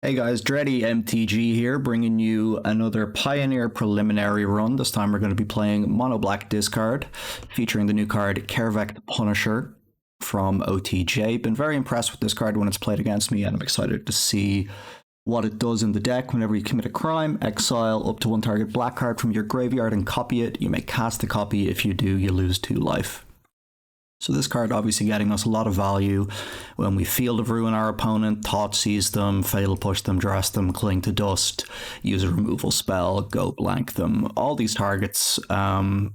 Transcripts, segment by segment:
Hey guys, DREDDY MTG here, bringing you another Pioneer preliminary run. This time we're going to be playing Mono Black Discard, featuring the new card Kaervek the Punisher from OTJ. Been very impressed with this card when it's played against me, and I'm excited to see what it does in the deck. Whenever you commit a crime, exile up to one target black card from your graveyard and copy it. You may cast the copy. If you do, you lose 2 life. So this card obviously getting us a lot of value when we Field of Ruin our opponent, Thoughteize them, Fatal Push them, Dress them, Cling to Dust, use a removal spell, go blank them. All these targets, Liliana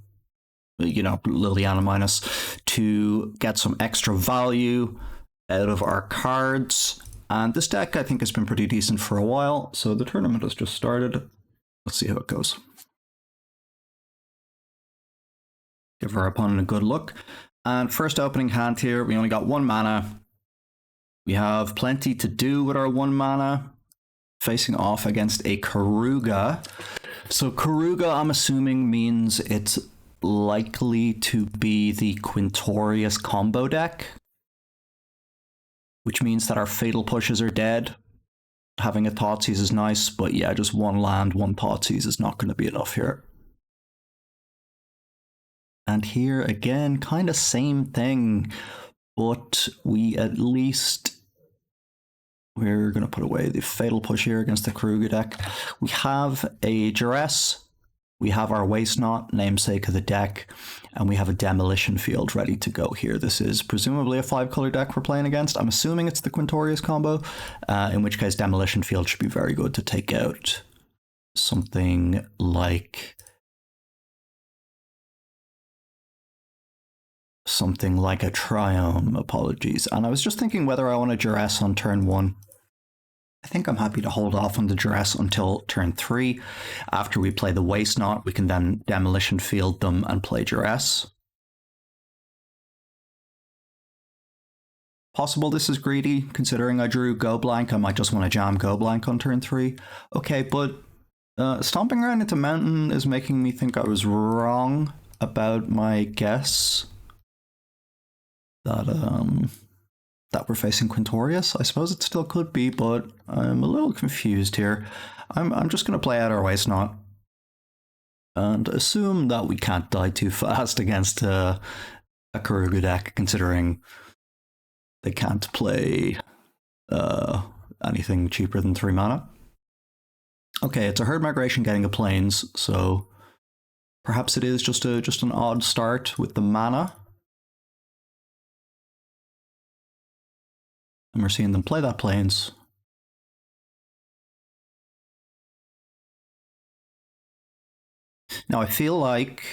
minus, to get some extra value out of our cards. And this deck I think has been pretty decent for a while. So the tournament has just started. Let's see how it goes. Give our opponent a good look. And first opening hand here, we only got 1 mana. We have plenty to do with our 1 mana. Facing off against a Karuga. So Karuga, I'm assuming, means it's likely to be the Quintorius combo deck. Which means that our Fatal Pushes are dead. Having a Thoughtseize is nice, but yeah, just 1 land, 1 Thoughtseize is not going to be enough here. And here again, kind of same thing, but we're going to put away the Fatal Push here against the Karuga deck. We have a Duress, we have our Waste Knot, namesake of the deck, and we have a Demolition Field ready to go here. This is presumably a 5-color deck we're playing against. I'm assuming it's the Quintorius combo, in which case Demolition Field should be very good to take out something like a Triome, apologies. And I was just thinking whether I want a Duress on turn 1. I think I'm happy to hold off on the Duress until turn 3. After we play the Waste Knot, we can then Demolition Field them and play Duress. Possible this is greedy, considering I drew Go Blank. I might just want to jam Go Blank on turn 3. Okay, but stomping around into Mountain is making me think I was wrong about my guess. That we're facing Quintorius. I suppose it still could be, but I'm a little confused here. I'm just going to play out our Waste Knot and assume that we can't die too fast against a Karuga deck, considering they can't play anything cheaper than 3 mana. Okay, it's a Herd Migration getting a Plains, so perhaps it is just an odd start with the mana. And we're seeing them play that Plains. Now I feel like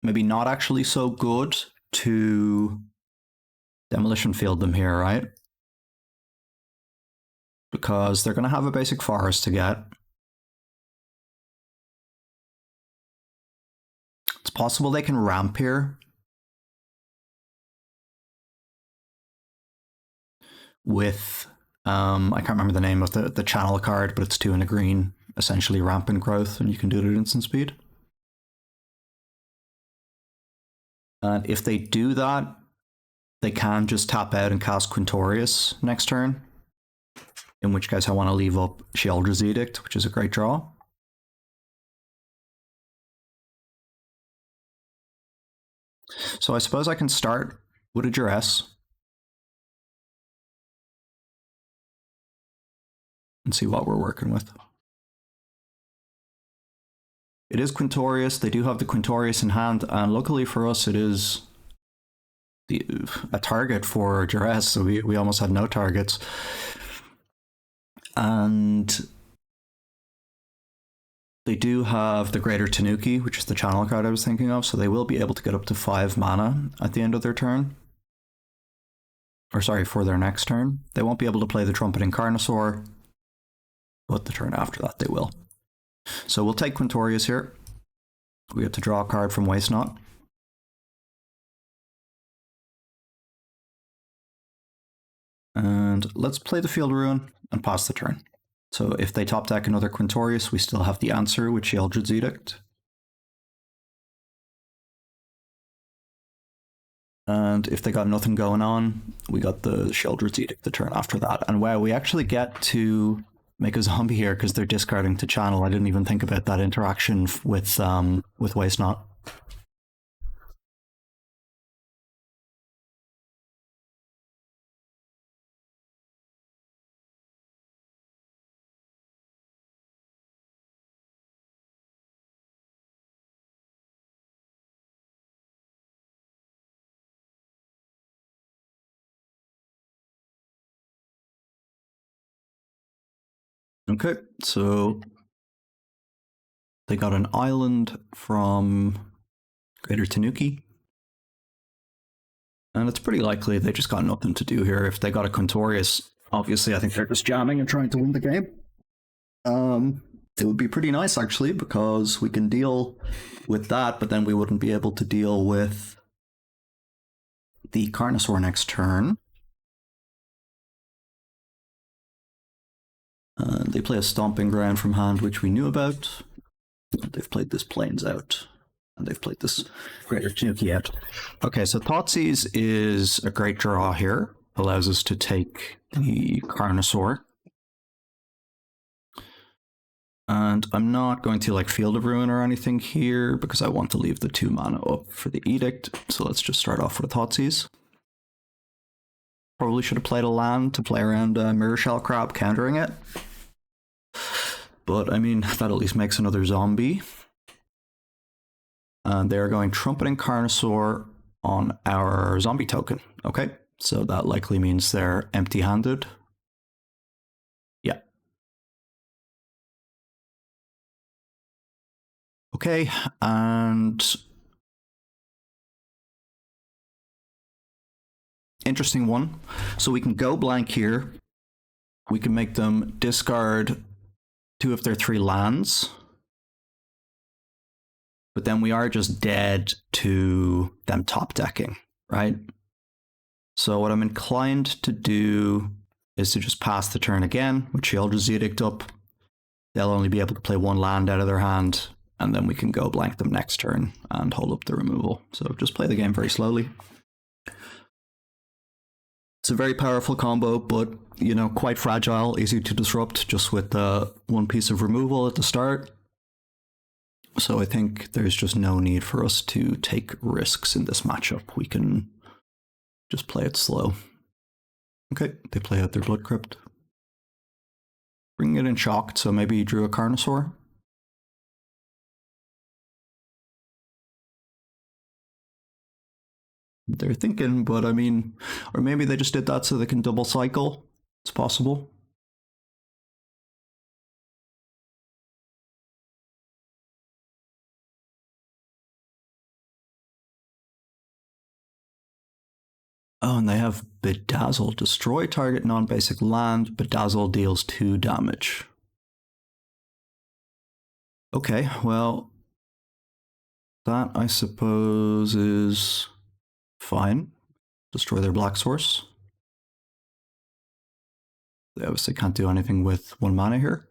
maybe not actually so good to Demolition Field them here, right? Because they're going to have a basic forest to get. It's possible they can ramp here. With, I can't remember the name of the channel card, but it's 2 and a green, essentially rampant growth, and you can do it at instant speed. And if they do that, they can just tap out and cast Quintorius next turn, in which case I want to leave up Sheoldred's Edict, which is a great draw. So I suppose I can start with a Duress. And see what we're working with. It is Quintorius. They do have the Quintorius in hand, and luckily for us, it is a target for Duress, so we almost had no targets. And they do have the Greater Tanuki, which is the channel card I was thinking of, so they will be able to get up to 5 mana at the end of their turn. Or sorry, for their next turn. They won't be able to play the Trumpeting Carnosaur, but the turn after that they will. So we'll take Quintorius here. We have to draw a card from Waste Knot. And let's play the Field Ruin and pass the turn. So if they top deck another Quintorius, we still have the answer with Sheoldred's Edict. And if they got nothing going on, we got the Sheoldred's Edict the turn after that. And wow, we actually get to make a zombie here because they're discarding to channel. I didn't even think about that interaction with Waste Not. Okay, so they got an island from Greater Tanuki. And it's pretty likely they just got nothing to do here. If they got a Quintorius, obviously I think they're just jamming and trying to win the game. It would be pretty nice actually, because we can deal with that, but then we wouldn't be able to deal with the Carnosaur next turn. They play a Stomping Ground from hand, which we knew about. They've played this Plains out. And they've played this Greater Tanuki out. Okay, so Thoughtseize is a great draw here. Allows us to take the Carnosaur. And I'm not going to like Field of Ruin or anything here because I want to leave the 2 mana up for the Edict. So let's just start off with Thoughtseize. Probably should have played a land to play around Mirror Shell Crab countering it. But I mean, that at least makes another zombie. And they're going Trumpeting Carnosaur on our zombie token. Okay, so that likely means they're empty-handed. Yeah. Okay, and interesting one. So we can go blank here. We can make them discard 2 of their 3 lands. But then we are just dead to them top decking, right? So what I'm inclined to do is to just pass the turn again with Sheoldred's Edict up. They'll only be able to play 1 land out of their hand, and then we can go blank them next turn and hold up the removal. So just play the game very slowly. It's a very powerful combo, but you know, quite fragile, easy to disrupt just with 1 piece of removal at the start. So I think there's just no need for us to take risks in this matchup. We can just play it slow. Okay, they play out their Blood Crypt. Bringing it in shocked, so maybe he drew a Carnosaur. They're thinking, but I mean, or maybe they just did that so they can double cycle. It's possible. Oh, and they have Bedazzle. Destroy target non-basic land. Bedazzle deals 2 damage. Okay, well, that I suppose is fine. Destroy their black source. They obviously can't do anything with 1 mana here.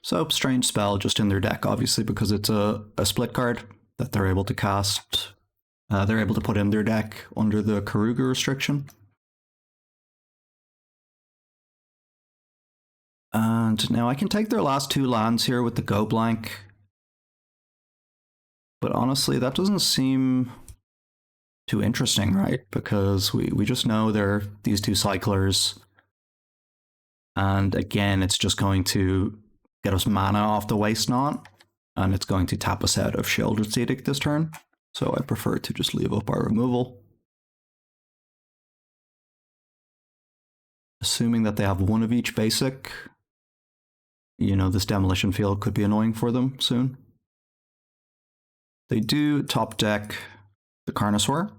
So, strange spell just in their deck, obviously, because it's a split card that they're able to cast. They're able to put in their deck under the Karuga restriction. And now I can take their last 2 lands here with the go blank. But honestly, that doesn't seem too interesting, right? Because we just know they're these 2 cyclers. And again, it's just going to get us mana off the Waste Not, and it's going to tap us out of Sheoldred's Edict this turn. So I prefer to just leave up our removal. Assuming that they have 1 of each basic, you know, this Demolition Field could be annoying for them soon. They do top deck the Carnosaur.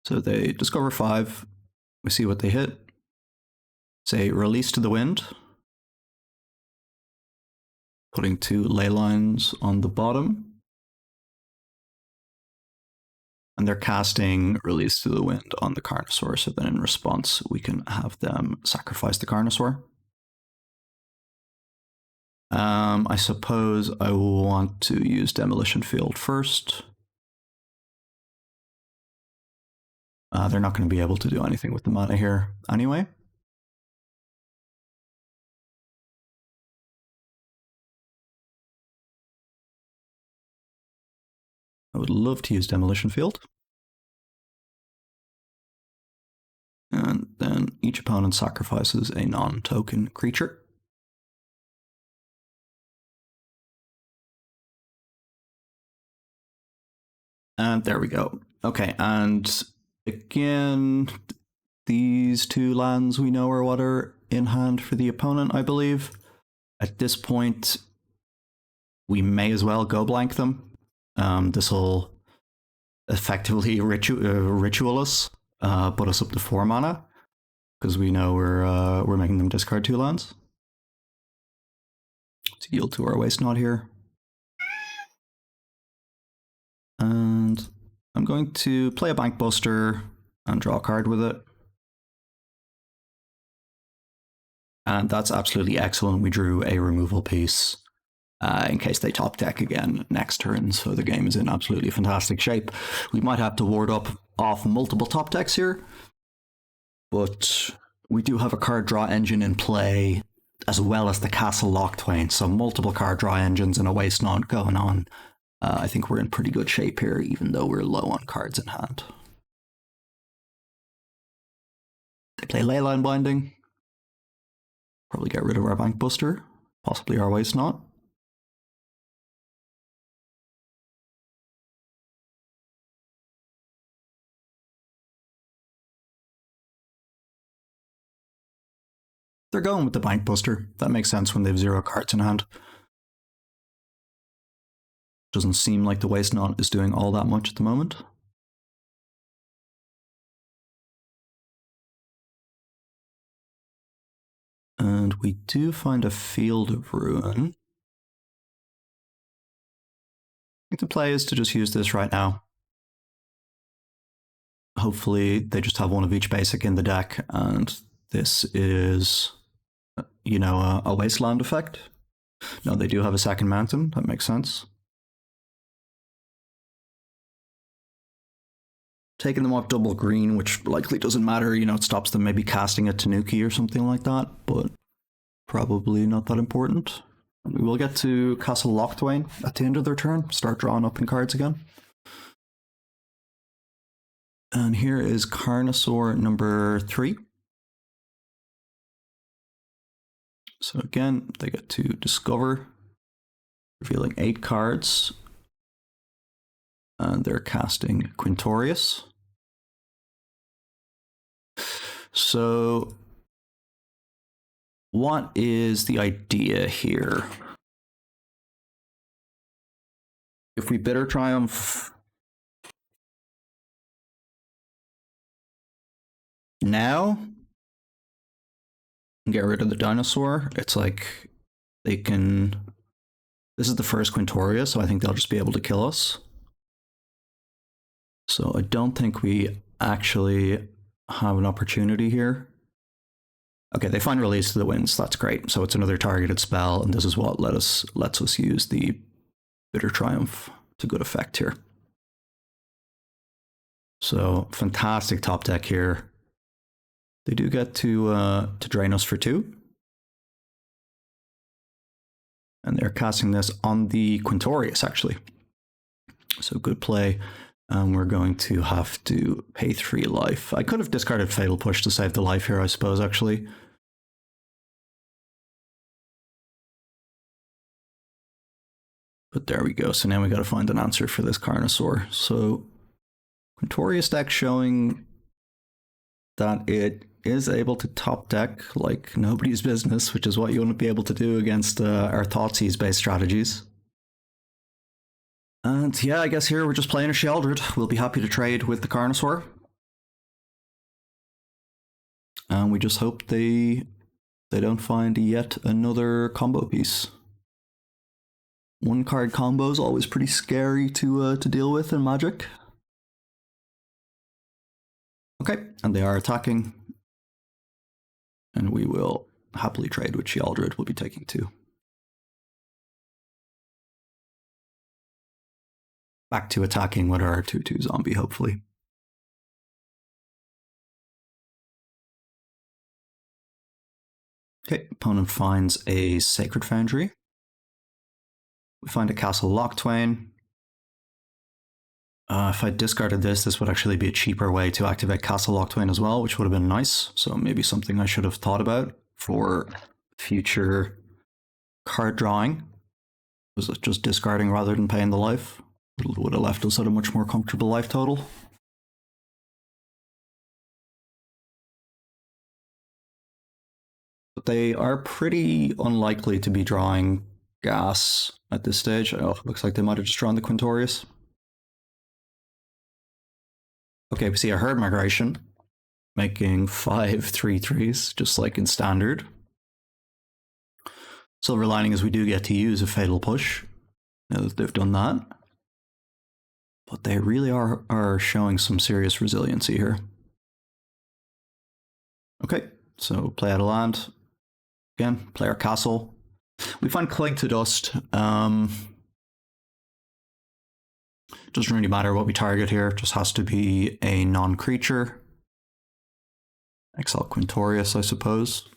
So they discover 5. We see what they hit. Say Release to the Wind. Putting 2 ley lines on the bottom. And they're casting Release to the Wind on the Carnosaur, so then in response we can have them sacrifice the Carnosaur. I suppose I want to use Demolition Field first. They're not going to be able to do anything with the mana here anyway. I would love to use Demolition Field. And then each opponent sacrifices a non-token creature. And there we go. Okay, and again, these two lands we know are what are in hand for the opponent, I believe. At this point, we may as well go blank them. This will effectively ritual us, put us up to 4 mana, because we know we're making them discard 2 lands. Let's yield to our Waste Knot here. And I'm going to play a Bank Buster and draw a card with it. And that's absolutely excellent. We drew a removal piece in case they top deck again next turn, so the game is in absolutely fantastic shape. We might have to ward up off multiple top decks here, but we do have a card draw engine in play, as well as the Castle Locktwain, so multiple card draw engines and a Waste Knot going on. I think we're in pretty good shape here, even though we're low on cards in hand. They play Leyline Binding. Probably get rid of our Bank Buster, possibly our Waste Knot. They're going with the Bank Buster. That makes sense when they have 0 cards in hand. Doesn't seem like the Waste Knot is doing all that much at the moment. And we do find a Field of Ruin. I think the play is to just use this right now. Hopefully they just have one of each basic in the deck, and this is, you know, a wasteland effect. No, they do have a second mountain. That makes sense. Taking them off double green, which likely doesn't matter. You know, it stops them maybe casting a Tanuki or something like that, but probably not that important. We will get to Castle Locktwain at the end of their turn, start drawing up in cards again. And here is Carnosaur number 3. So again, they get to discover, revealing 8 cards. And they're casting Quintorius. So what is the idea here? If we Bitter Triumph now and get rid of the dinosaur, it's like they can... This is the first Quintorius, so I think they'll just be able to kill us. So I don't think we actually have an opportunity here. Okay, they find Release to the Winds. That's great. So it's another targeted spell, and this is what lets us use the Bitter Triumph to good effect here. So fantastic top deck here. They do get to drain us for 2. And they're casting this on the Quintorius, actually. So good play. We're going to have to pay 3 life. I could have discarded Fatal Push to save the life here, I suppose, actually. But there we go. So now we got to find an answer for this Carnosaur. So Quintorius deck showing that it is able to top deck like nobody's business, which is what you want to be able to do against our Thoughtseize based strategies. And yeah, I guess here we're just playing a Sheoldred. We'll be happy to trade with the Carnosaur. And we just hope they don't find yet another combo piece. 1-card combo is always pretty scary to deal with in Magic. Okay, and they are attacking. And we will happily trade with Sheoldred. We'll be taking 2. Back to attacking with our 2/2 zombie, hopefully. Okay, opponent finds a Sacred Foundry. We find a Castle Lochtwain. If I discarded this would actually be a cheaper way to activate Castle Lochtwain as well, which would have been nice. So maybe something I should have thought about for future card drawing. Was it just discarding rather than paying the life? Would have left us at a much more comfortable life total. But they are pretty unlikely to be drawing gas at this stage. Oh, looks like they might have just drawn the Quintorius. Okay, we see a Herd Migration, making 5 3/3s, just like in Standard. Silver lining is we do get to use a Fatal Push, now that they've done that. But they really are showing some serious resiliency here. Okay, so play out a land. Again, play our castle. We find Cling to Dust. Doesn't really matter what we target here, it just has to be a non-creature. Exile Quintorius, I suppose.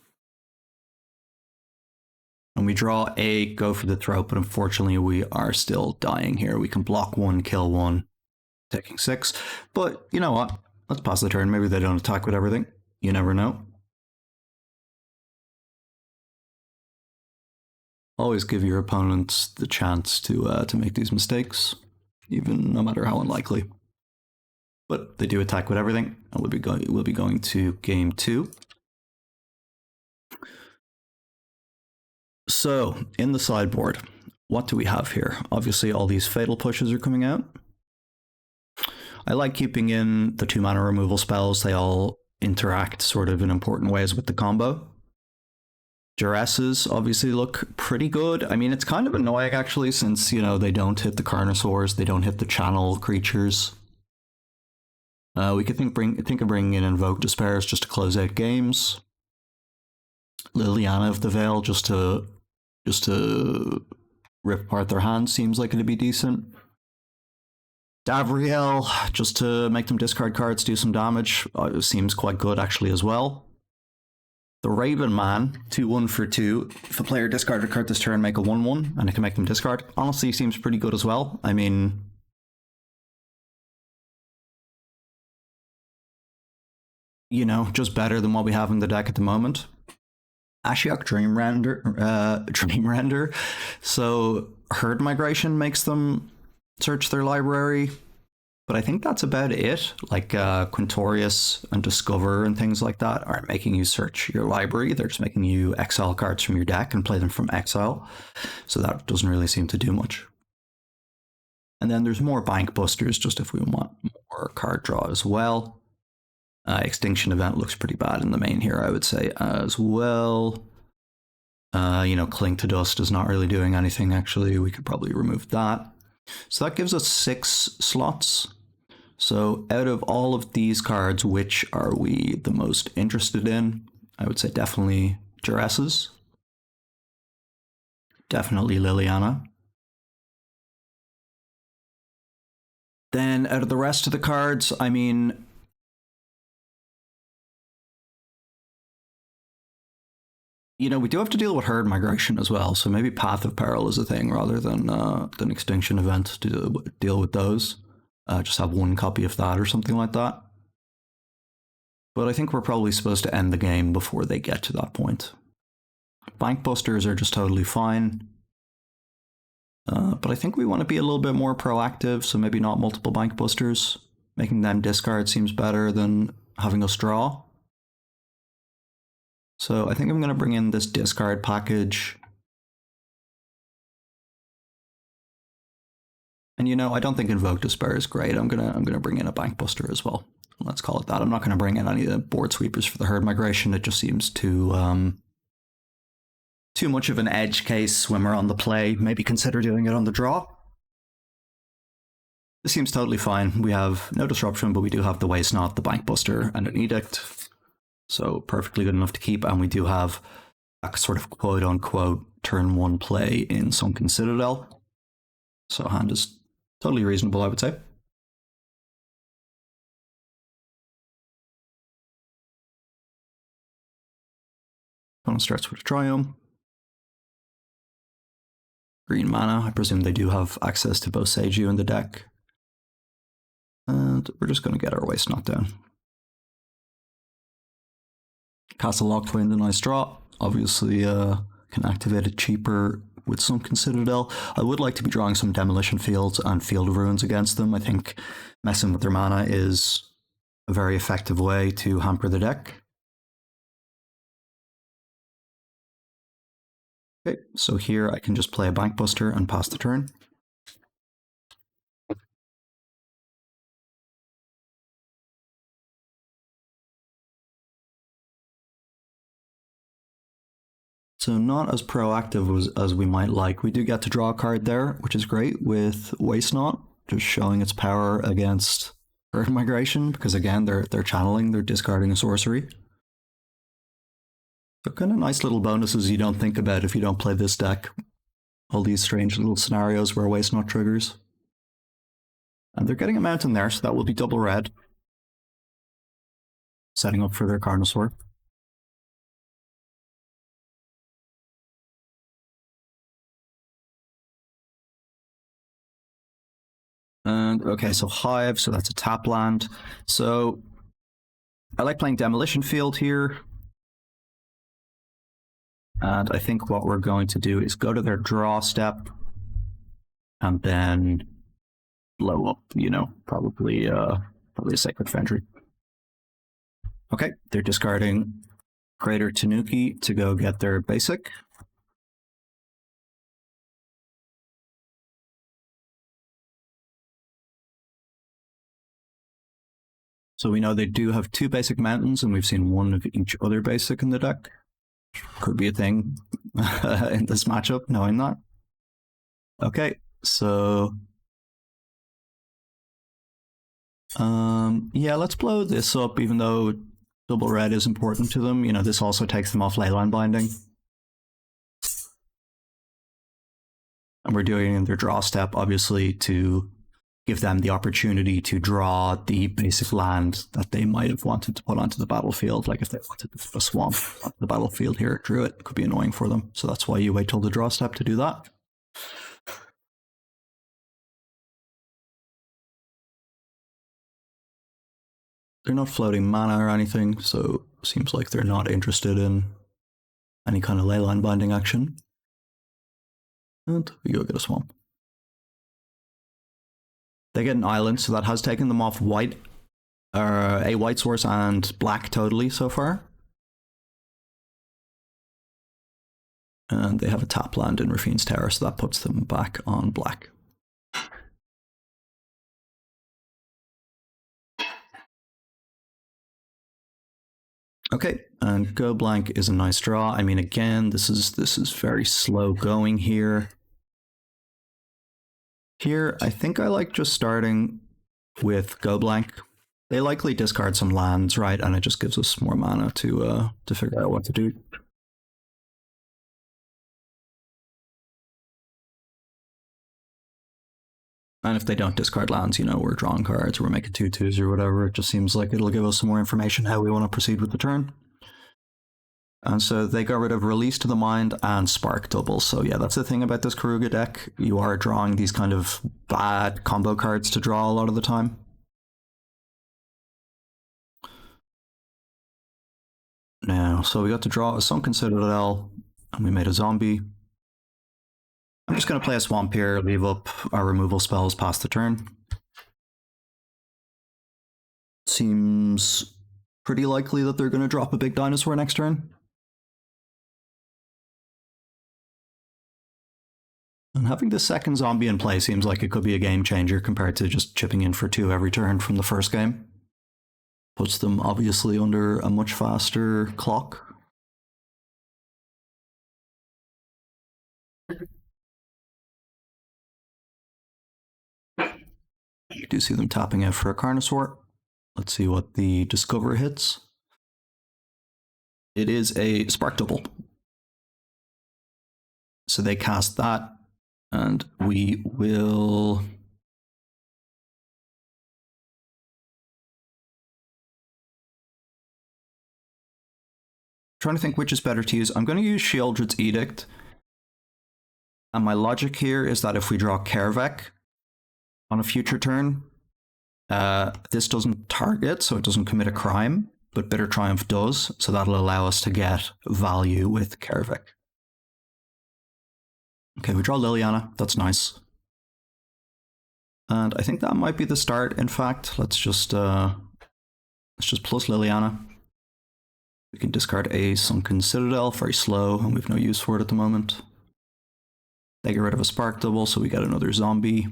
And we draw a go for the throat, but unfortunately we are still dying here. We can block 1, kill 1, taking 6. But you know what? Let's pass the turn. Maybe they don't attack with everything. You never know. Always give your opponents the chance to make these mistakes, even no matter how unlikely. But they do attack with everything, and we'll be going to game 2. So, in the sideboard, what do we have here? Obviously, all these Fatal Pushes are coming out. I like keeping in the 2-mana removal spells. They all interact sort of in important ways with the combo. Duresses obviously look pretty good. I mean, it's kind of annoying actually, since, you know, they don't hit the Carnosaurs, they don't hit the channel creatures. We could think of bringing in Invoke Despairs just to close out games. Liliana of the Veil just to rip apart their hands seems like it'd be decent. Davriel just to make them discard cards, do some damage. It seems quite good actually as well. The Raven Man, 2/1 for 2. If a player discarded a card this turn, make a 1/1, and it can make them discard. Honestly, seems pretty good as well. I mean, you know, just better than what we have in the deck at the moment. Ashiok Dream Render. So Herd Migration makes them search their library. But I think that's about it. Like Quintorius and Discover and things like that aren't making you search your library. They're just making you exile cards from your deck and play them from exile. So that doesn't really seem to do much. And then there's more Bank Busters, just if we want more card draw as well. Extinction Event looks pretty bad in the main here, I would say, as well. You know, Cling to Dust is not really doing anything, actually. We could probably remove that. So that gives us 6 slots. So out of all of these cards, which are we the most interested in? I would say definitely Duresses. Definitely Liliana. Then out of the rest of the cards, I mean, you know, we do have to deal with Herd Migration as well, so maybe Path of Peril is a thing rather than Extinction Event to deal with those. Just have 1 copy of that or something like that. But I think we're probably supposed to end the game before they get to that point. Bank Busters are just totally fine. But I think we want to be a little bit more proactive, so maybe not multiple Bank Busters. Making them discard seems better than having us draw. So I think I'm going to bring in this discard package. And you know, I don't think Invoke Despair is great. I'm gonna bring in a Bank Buster as well. Let's call it that. I'm not going to bring in any of the board sweepers for the Herd Migration. It just seems too much of an edge case when we're on the play. Maybe consider doing it on the draw. This seems totally fine. We have no disruption, but we do have the Waste Not, the Bank Buster, and an Edict. So perfectly good enough to keep, and we do have a sort of quote-unquote turn 1 play in Sunken Citadel. So hand is Totally reasonable, I would say. Opponent starts with a Triome. Green mana. I presume they do have access to both Seiju in the deck. And we're just going to get our Waste Not down. Cast a Locked-Wind, a nice draw. Obviously, can activate it cheaper with Sunken Citadel. I would like to be drawing some Demolition Fields and Field of Ruins against them. I think messing with their mana is a very effective way to hamper the deck. Okay, so here I can just play a Bankbuster and pass the turn. So not as proactive as we might like. We do get to draw a card there, which is great with Waste Not, just showing its power against Earth Migration, because again, they're channeling, they're discarding a sorcery. So kind of nice little bonuses you don't think about if you don't play this deck. All these strange little scenarios where Waste Not triggers. And they're getting a mountain there, so that will be double red. Setting up for their Carnosaur. And okay, so Hive, so that's a tap land. So I like playing Demolition Field here. And I think what we're going to do is go to their draw step and then blow up, you know, probably a Sacred Foundry. Okay, they're discarding Crater Tanuki to go get their basic. So we know they do have 2 basic mountains, and we've seen 1 of each other basic in the deck. Could be a thing in this matchup, knowing that. Okay, so yeah, let's blow this up, even though double red is important to them. You know, this also takes them off Leyline Binding. And we're doing it in their draw step, obviously, to give them the opportunity to draw the basic land that they might have wanted to put onto the battlefield. Like if they wanted to put a swamp onto the battlefield here, drew it, could be annoying for them. So that's why you wait till the draw step to do that. They're not floating mana or anything, so it seems like they're not interested in any kind of Leyline Binding action. And we go get a swamp. They get an island, so that has taken them off white, a white source and black totally so far. And they have a tap land in Rafine's Tower, so that puts them back on black. Okay, and go blank is a nice draw. I mean, again, this is very slow going here. Here, I think I like just starting with go blank. They likely discard some lands, right? And it just gives us more mana to figure out what to do. And if they don't discard lands, you know, we're drawing cards, we're making 2/2s or whatever. It just seems like it'll give us some more information how we want to proceed with the turn. And so they got rid of Release to the Mind and Spark Double. So yeah, that's the thing about this Karuga deck. You are drawing these kind of bad combo cards to draw a lot of the time. Now, so we got to draw a Sunken Citadel, and we made a zombie. I'm just going to play a Swamp here, leave up our removal spells past the turn. Seems pretty likely that they're going to drop a big dinosaur next turn. And having the second zombie in play seems like it could be a game changer compared to just chipping in for 2 every turn from the first game. Puts them obviously under a much faster clock. You do see them tapping out for a Carnosaur. Let's see what the Discover hits. It is a Spark Double. So they cast that, and we will trying to think which is better to use. I'm going to use Sheoldred's Edict. And my logic here is that if we draw Kaervek on a future turn, this doesn't target, so it doesn't commit a crime, but Bitter Triumph does, so that'll allow us to get value with Kaervek. Okay, we draw Liliana. That's nice. And I think that might be the start, in fact. Let's just plus Liliana. We can discard a Sunken Citadel, very slow, and we've no use for it at the moment. They get rid of a Spark Double, so we get another zombie.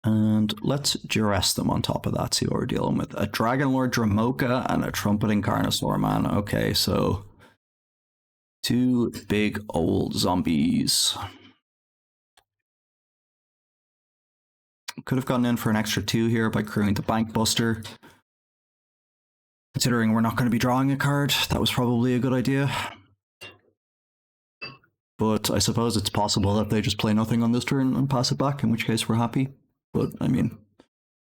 And let's duress them on top of that, see what we're dealing with. A Dragonlord Dramoka and a Trumpeting Carnosaur, man. Okay, so 2 big old zombies. Could have gone in for an extra 2 here by crewing the Bankbuster. Considering we're not going to be drawing a card, that was probably a good idea. But I suppose it's possible that they just play nothing on this turn and pass it back, in which case we're happy. But, I mean,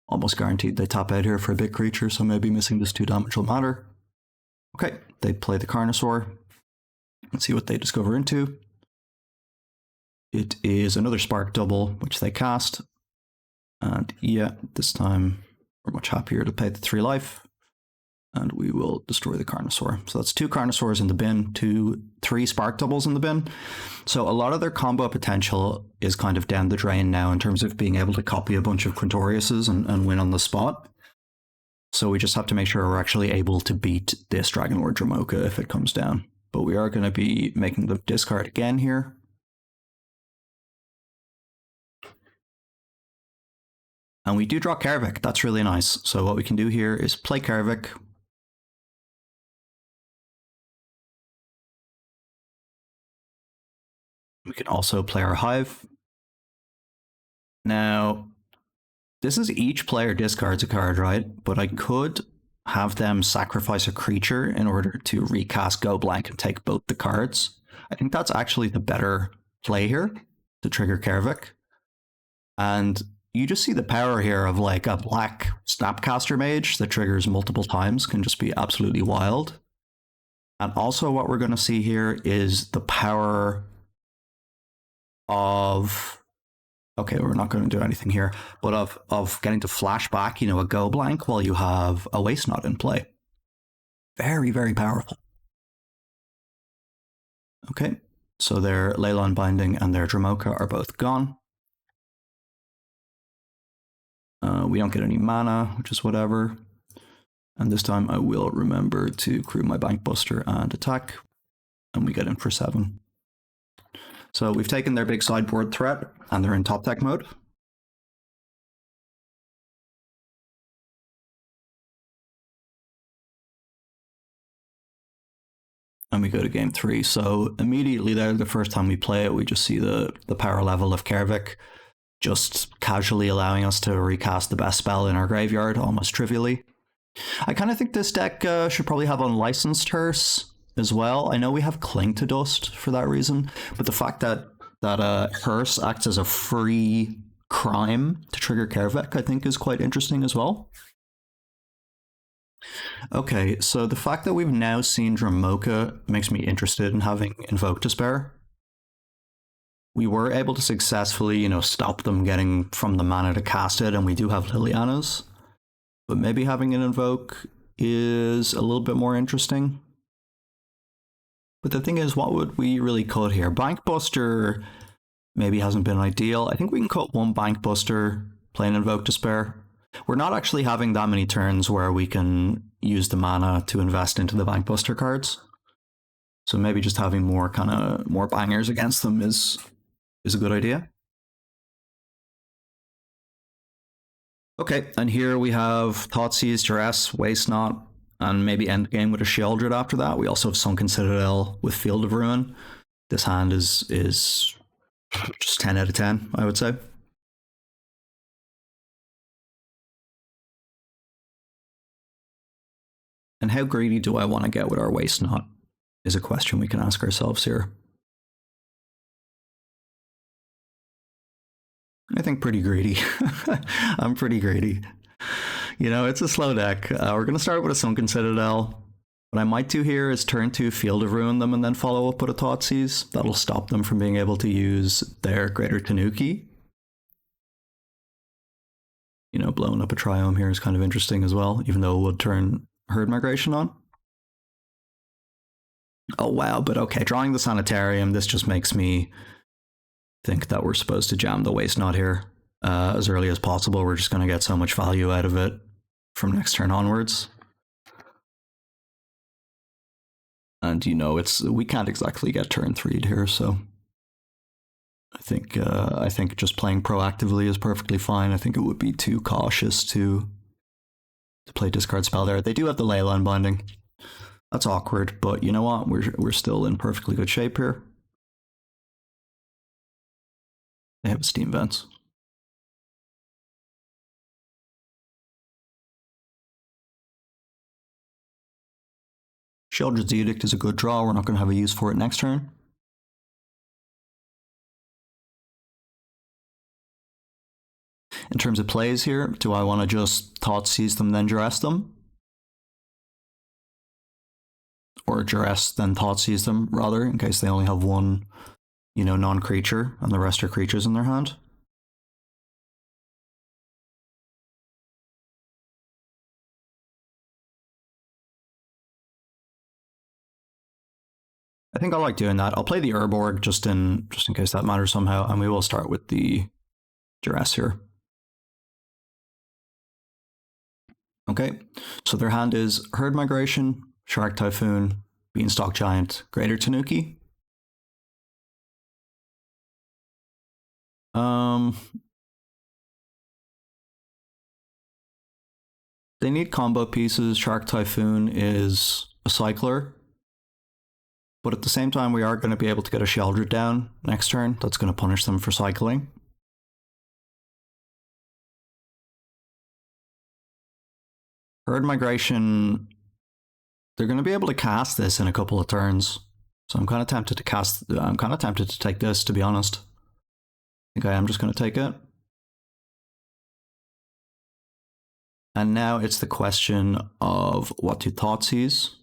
almost guaranteed they tap out here for a big creature, so maybe missing this 2 damage will matter. Okay, they play the Carnosaur. Let's see what they discover into. It is another Spark Double, which they cast. And yeah, this time we're much happier to pay the 3 life. And we will destroy the Carnosaur. So that's 2 Carnosaurs in the bin, 3 Spark Doubles in the bin. So a lot of their combo potential is kind of down the drain now in terms of being able to copy a bunch of Quintoriuses and win on the spot. So we just have to make sure we're actually able to beat this Dragonlord Dramoka if it comes down. But we are going to be making them discard again here. And we do draw Kaervek. That's really nice. So what we can do here is play Kaervek. We can also play our Hive. Now, this is each player discards a card, right? But I could have them sacrifice a creature in order to recast Go Blank and take both the cards. I think that's actually the better play here to trigger Kaervek. And you just see the power here of like a black Snapcaster Mage that triggers multiple times can just be absolutely wild. And also what we're going to see here is the power of, okay, we're not going to do anything here, but of getting to flashback, you know, a Go Blank while you have a Waste Knot in play. Very, very powerful. Okay, so their Leyline Binding and their Dramoka are both gone. We don't get any mana, which is whatever. And this time I will remember to crew my Bankbuster and attack. And we get in for 7. So we've taken their big sideboard threat, and they're in top deck mode. And we go to game 3. So immediately there, the first time we play it, we just see the power level of Kaervek, just casually allowing us to recast the best spell in our graveyard, almost trivially. I kind of think this deck should probably have Unlicensed Hearse as well. I know we have Cling to Dust for that reason, but the fact that Hearse acts as a free crime to trigger Kaervek, I think is quite interesting as well. Okay, so the fact that we've now seen Dramoka makes me interested in having Invoke Despair. We were able to successfully, you know, stop them getting from the mana to cast it, and we do have Lilianas. But maybe having an Invoke is a little bit more interesting. But the thing is, what would we really cut here? Bankbuster maybe hasn't been ideal. I think we can cut 1 Bankbuster, play an Invoke Despair. We're not actually having that many turns where we can use the mana to invest into the Bankbuster cards. So maybe just having more bangers against them is a good idea. Okay, and here we have Thoughtseize, Duress, Waste Knot, and maybe end the game with a Sheoldred after that. We also have Sunken Citadel with Field of Ruin. This hand is just 10 out of 10, I would say. And how greedy do I want to get with our Waste Knot is a question we can ask ourselves here. I think pretty greedy. I'm pretty greedy. You know, it's a slow deck. We're going to start with a Sunken Citadel. What I might do here is turn to Field of Ruin them and then follow up with a Thoughtseize. That'll stop them from being able to use their Greater Tanuki. You know, blowing up a Triome here is kind of interesting as well, even though it would turn Herd Migration on. Oh wow, but okay, drawing the Sanitarium, this just makes me think that we're supposed to jam the Waste Knot here as early as possible. We're just going to get so much value out of it from next turn onwards. And you know, we can't exactly get turn 3'd here, so I think just playing proactively is perfectly fine. I think it would be too cautious to play discard spell there. They do have the Leyline Binding. That's awkward, but you know what? We're still in perfectly good shape here. They have a Steam Vents. Sheoldred's Edict is a good draw. We're not going to have a use for it next turn. In terms of plays here, do I want to just Thoughtseize them, then Duress them? Or Duress, then Thoughtseize them, rather, in case they only have one, you know, non-creature, and the rest are creatures in their hand? I think I like doing that. I'll play the Urborg just in case that matters somehow, and we will start with the Duress here. Okay, so their hand is Herd Migration, Shark Typhoon, Beanstalk Giant, Greater Tanuki. They need combo pieces. Shark Typhoon is a cycler. But at the same time, we are going to be able to get a Sheoldred down next turn. That's going to punish them for cycling. Herd Migration, they're going to be able to cast this in a couple of turns. So I'm kind of tempted to take this, to be honest. I think I am just going to take it. And now it's the question of what to Thoughtseize.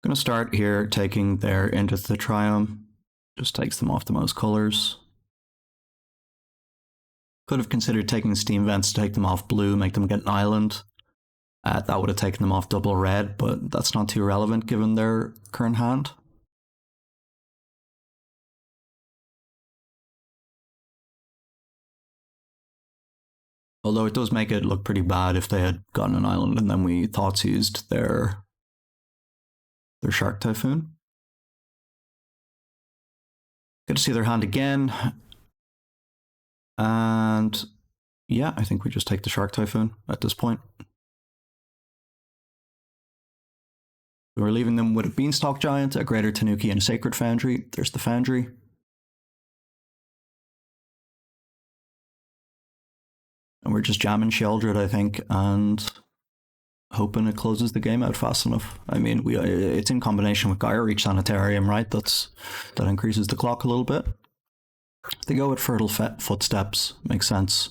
I'm going to start here taking their Into the Triome. Just takes them off the most colors. Could have considered taking Steam Vents to take them off blue, make them get an island. That would have taken them off double red, but that's not too relevant given their current hand. Although it does make it look pretty bad if they had gotten an island and then we Thoughtseized their Shark Typhoon. Good to see their hand again. And yeah, I think we just take the Shark Typhoon at this point. We're leaving them with a Beanstalk Giant, a Greater Tanuki, and a Sacred Foundry. There's the Foundry. And we're just jamming Sheoldred, I think, and hoping it closes the game out fast enough. I mean, it's in combination with Gaia Reach Sanitarium, right? That increases the clock a little bit. They go with Fertile Footsteps, makes sense.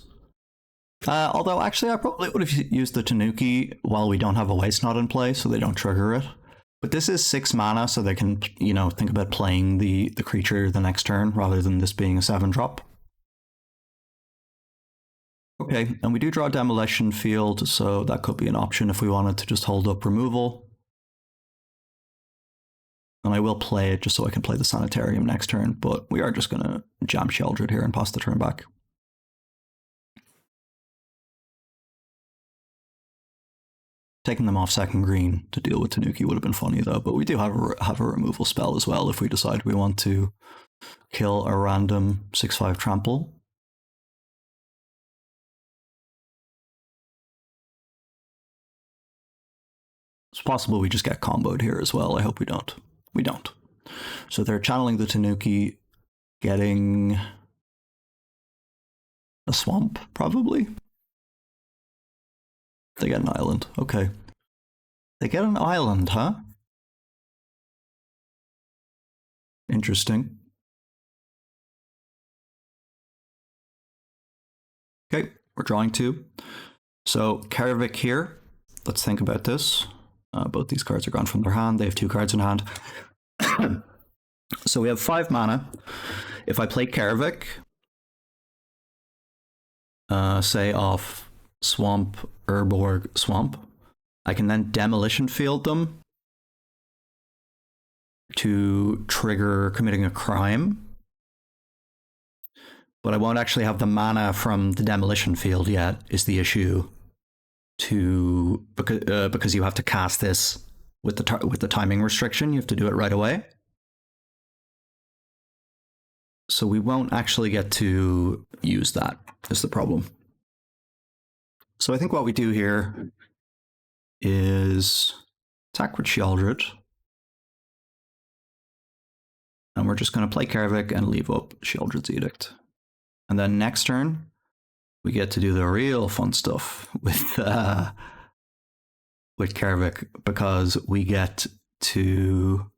Although, actually, I probably would have used the Tanuki while we don't have a Waste Knot in play, so they don't trigger it. But this is 6 mana, so they can, you know, think about playing the creature the next turn, rather than this being a 7-drop. Okay, and we do draw Demolition Field, so that could be an option if we wanted to just hold up removal. And I will play it just so I can play the Sanitarium next turn, but we are just going to jam Sheoldred here and pass the turn back. Taking them off second green to deal with Tanuki would have been funny though, but we do have a removal spell as well if we decide we want to kill a random 6/5 trample. It's possible we just get comboed here as well. I hope we don't. We don't. So they're channeling the Tanuki, getting a swamp, probably. They get an island. Okay. They get an island, huh? Interesting. Okay, we're drawing 2. So Kaervek here. Let's think about this. Both these cards are gone from their hand. They have 2 cards in hand. So we have 5 mana. If I play Kaervek, say off Swamp, Urborg, Swamp, I can then Demolition Field them to trigger committing a crime. But I won't actually have the mana from the Demolition Field yet, is the issue. Because you have to cast this with the timing restriction, you have to do it right away. So we won't actually get to use that, is the problem. So I think what we do here is attack with Sheoldred. And we're just going to play Kaervek and leave up Sheoldred's Edict. And then next turn, we get to do the real fun stuff with Kaervek, because we get to...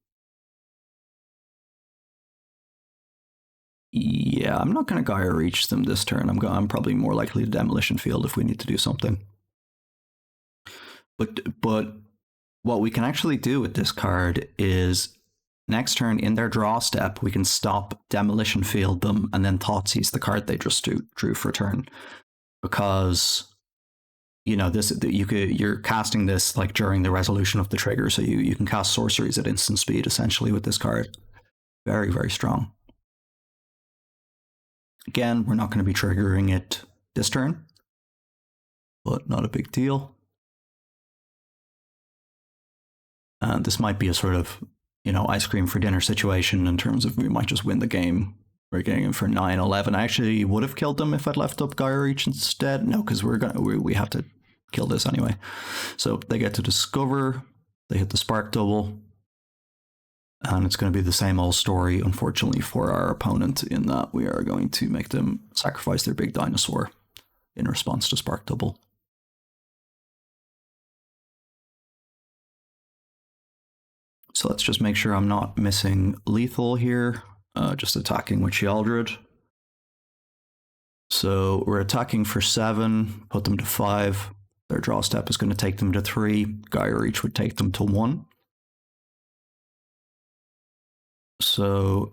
Yeah, I'm not going to Gaia Reach them this turn. I'm probably more likely to Demolition Field if we need to do something. But what we can actually do with this card is next turn in their draw step, we can stop Demolition Field them and then Thoughtseize the card they just drew for turn. Because, you know, you're casting this like during the resolution of the trigger, so you can cast sorceries at instant speed essentially with this card. Very, very strong. Again, we're not going to be triggering it this turn, but not a big deal. And this might be a sort of, you know, ice cream for dinner situation in terms of we might just win the game. We're getting him for 9-11. I actually would have killed them if I'd left up Gaia Reach instead. No, because we have to kill this anyway. So they get to discover. They hit the Spark Double. And it's going to be the same old story, unfortunately, for our opponent, in that we are going to make them sacrifice their big dinosaur in response to Spark Double. So let's just make sure I'm not missing lethal here, just attacking with Sheoldred. So we're attacking for 7, put them to 5. Their draw step is going to take them to 3. Gaia Reach would take them to 1. So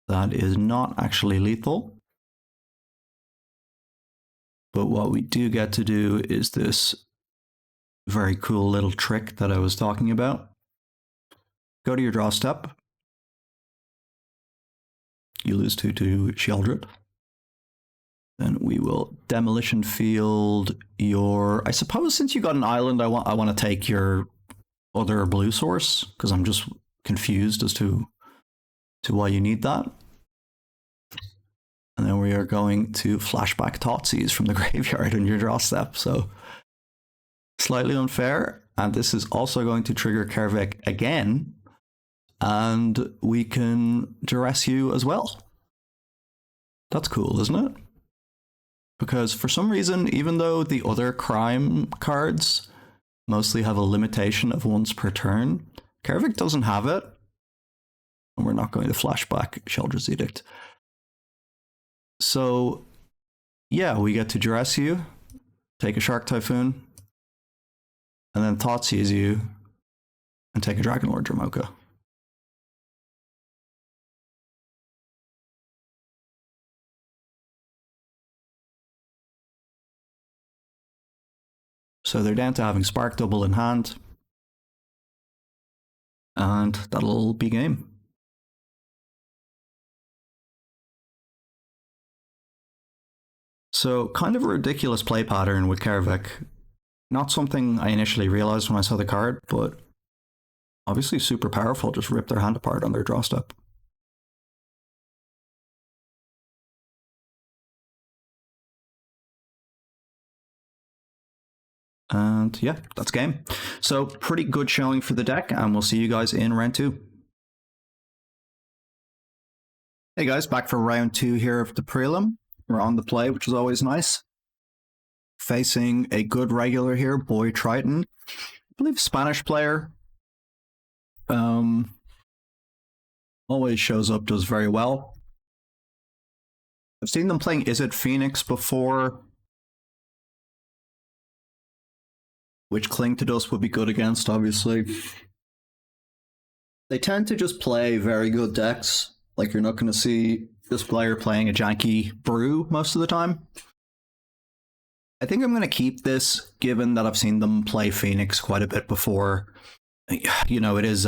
that is not actually lethal. But what we do get to do is this very cool little trick that I was talking about. Go to your draw step. You lose 2 to Sheoldred. Then we will Demolition Field your... I suppose since you got an island, I want to take your other blue source, because I'm just confused as to why you need that. And then we are going to flashback Thoughtseize from the graveyard on your draw step. So slightly unfair. And this is also going to trigger Kaervek again. And we can duress you as well. That's cool, isn't it? Because for some reason, even though the other crime cards mostly have a limitation of once per turn, Kaervek doesn't have it. And we're not going to flashback Sheoldred's Edict. So, yeah, we get to duress you, take a Shark Typhoon, and then Thoughtseize you, and take a Dragonlord Dromoka. So they're down to having Spark Double in hand, and that'll be game. So kind of a ridiculous play pattern with Kaervek. Not something I initially realized when I saw the card, but obviously super powerful. Just rip their hand apart on their draw step. And yeah, that's game. So pretty good showing for the deck, and we'll see you guys in round 2. Hey guys, back for round 2 here of the Prelim. We're on the play, which is always nice. Facing a good regular here, Boy Triton. believe Spanish player. Always shows up, does very well. I've seen them playing Izzet Phoenix before, which Cling to Dust would be good against, obviously. They tend to just play very good decks. Like, you're not going to see this player playing a janky brew most of the time. I think I'm going to keep this, given that I've seen them play Phoenix quite a bit before. You know, it is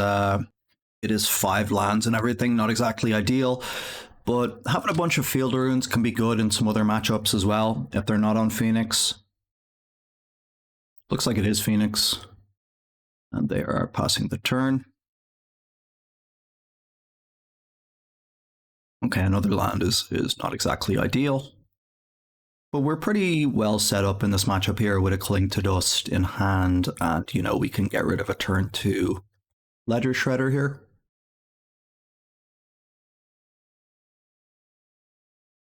5 lands and everything, not exactly ideal, but having a bunch of field runes can be good in some other matchups as well, if they're not on Phoenix. Looks like it is Phoenix, and they are passing the turn. Okay, another land is not exactly ideal. But we're pretty well set up in this matchup here with a Cling to Dust in hand, and, you know, we can get rid of a turn 2 Ledger Shredder here.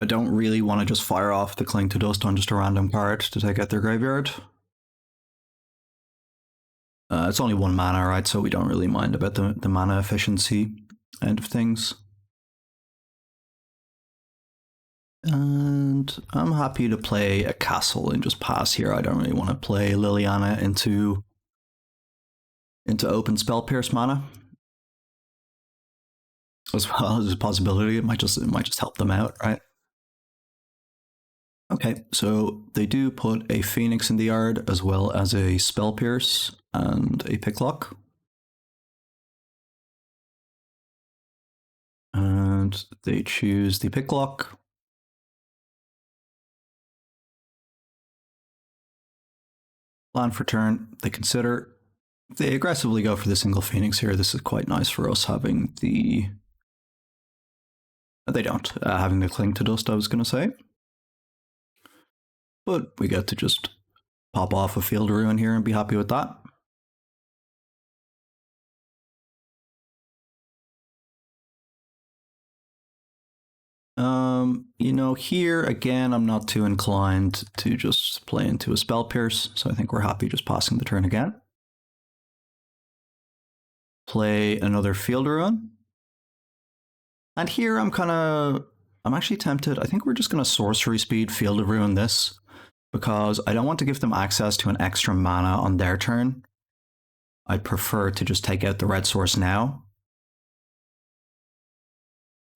I don't really want to just fire off the Cling to Dust on just a random card to take out their graveyard. It's only 1 mana, right, so we don't really mind about the mana efficiency end of things. And I'm happy to play a castle and just pass here. I don't really want to play Liliana into open Spell Pierce mana. As well as a possibility, it might just help them out, right? Okay, so they do put a Phoenix in the yard as well as a Spell Pierce and a Picklock. And they choose the Picklock. Land for turn, they consider. They aggressively go for the single Phoenix here. This is quite nice for us having the... They don't. Having the Cling to Dust, I was going to say. But we get to just pop off a Field Ruin here and be happy with that. You know, here, again, I'm not too inclined to just play into a Spell Pierce, so I think we're happy just passing the turn again. Play another Field Ruin. And here I'm actually tempted. I think we're just going to Sorcery Speed Field of Ruin this, because I don't want to give them access to an extra mana on their turn. I'd prefer to just take out the red source now.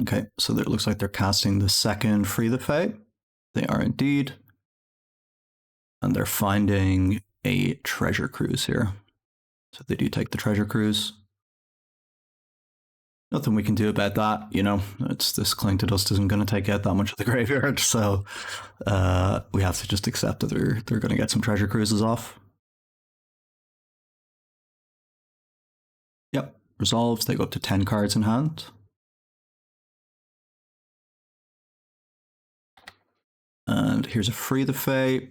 Okay, so it looks like they're casting the second Free the Fae. They are indeed. And they're finding a Treasure Cruise here. So they do take the Treasure Cruise. Nothing we can do about that, you know. This Cling to Dust isn't going to take out that much of the graveyard, so we have to just accept that they're going to get some Treasure Cruises off. Yep, resolves. They go up to 10 cards in hand. And here's a Free the Fae,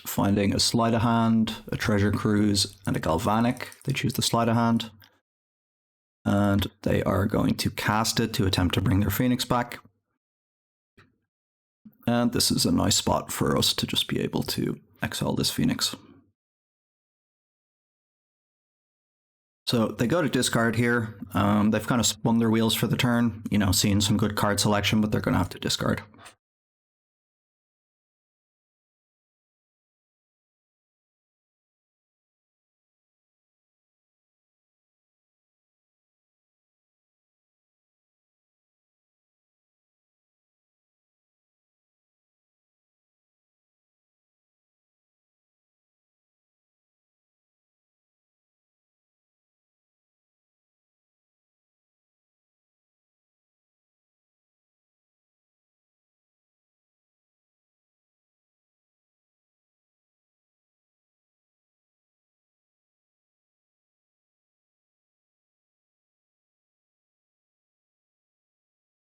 finding a Sleight of Hand, a Treasure Cruise, and a Galvanic. They choose the Sleight of Hand. And they are going to cast it to attempt to bring their Phoenix back. And this is a nice spot for us to just be able to exile this Phoenix. So they go to discard here. They've kind of spun their wheels for the turn, you know, seeing some good card selection, but they're going to have to discard.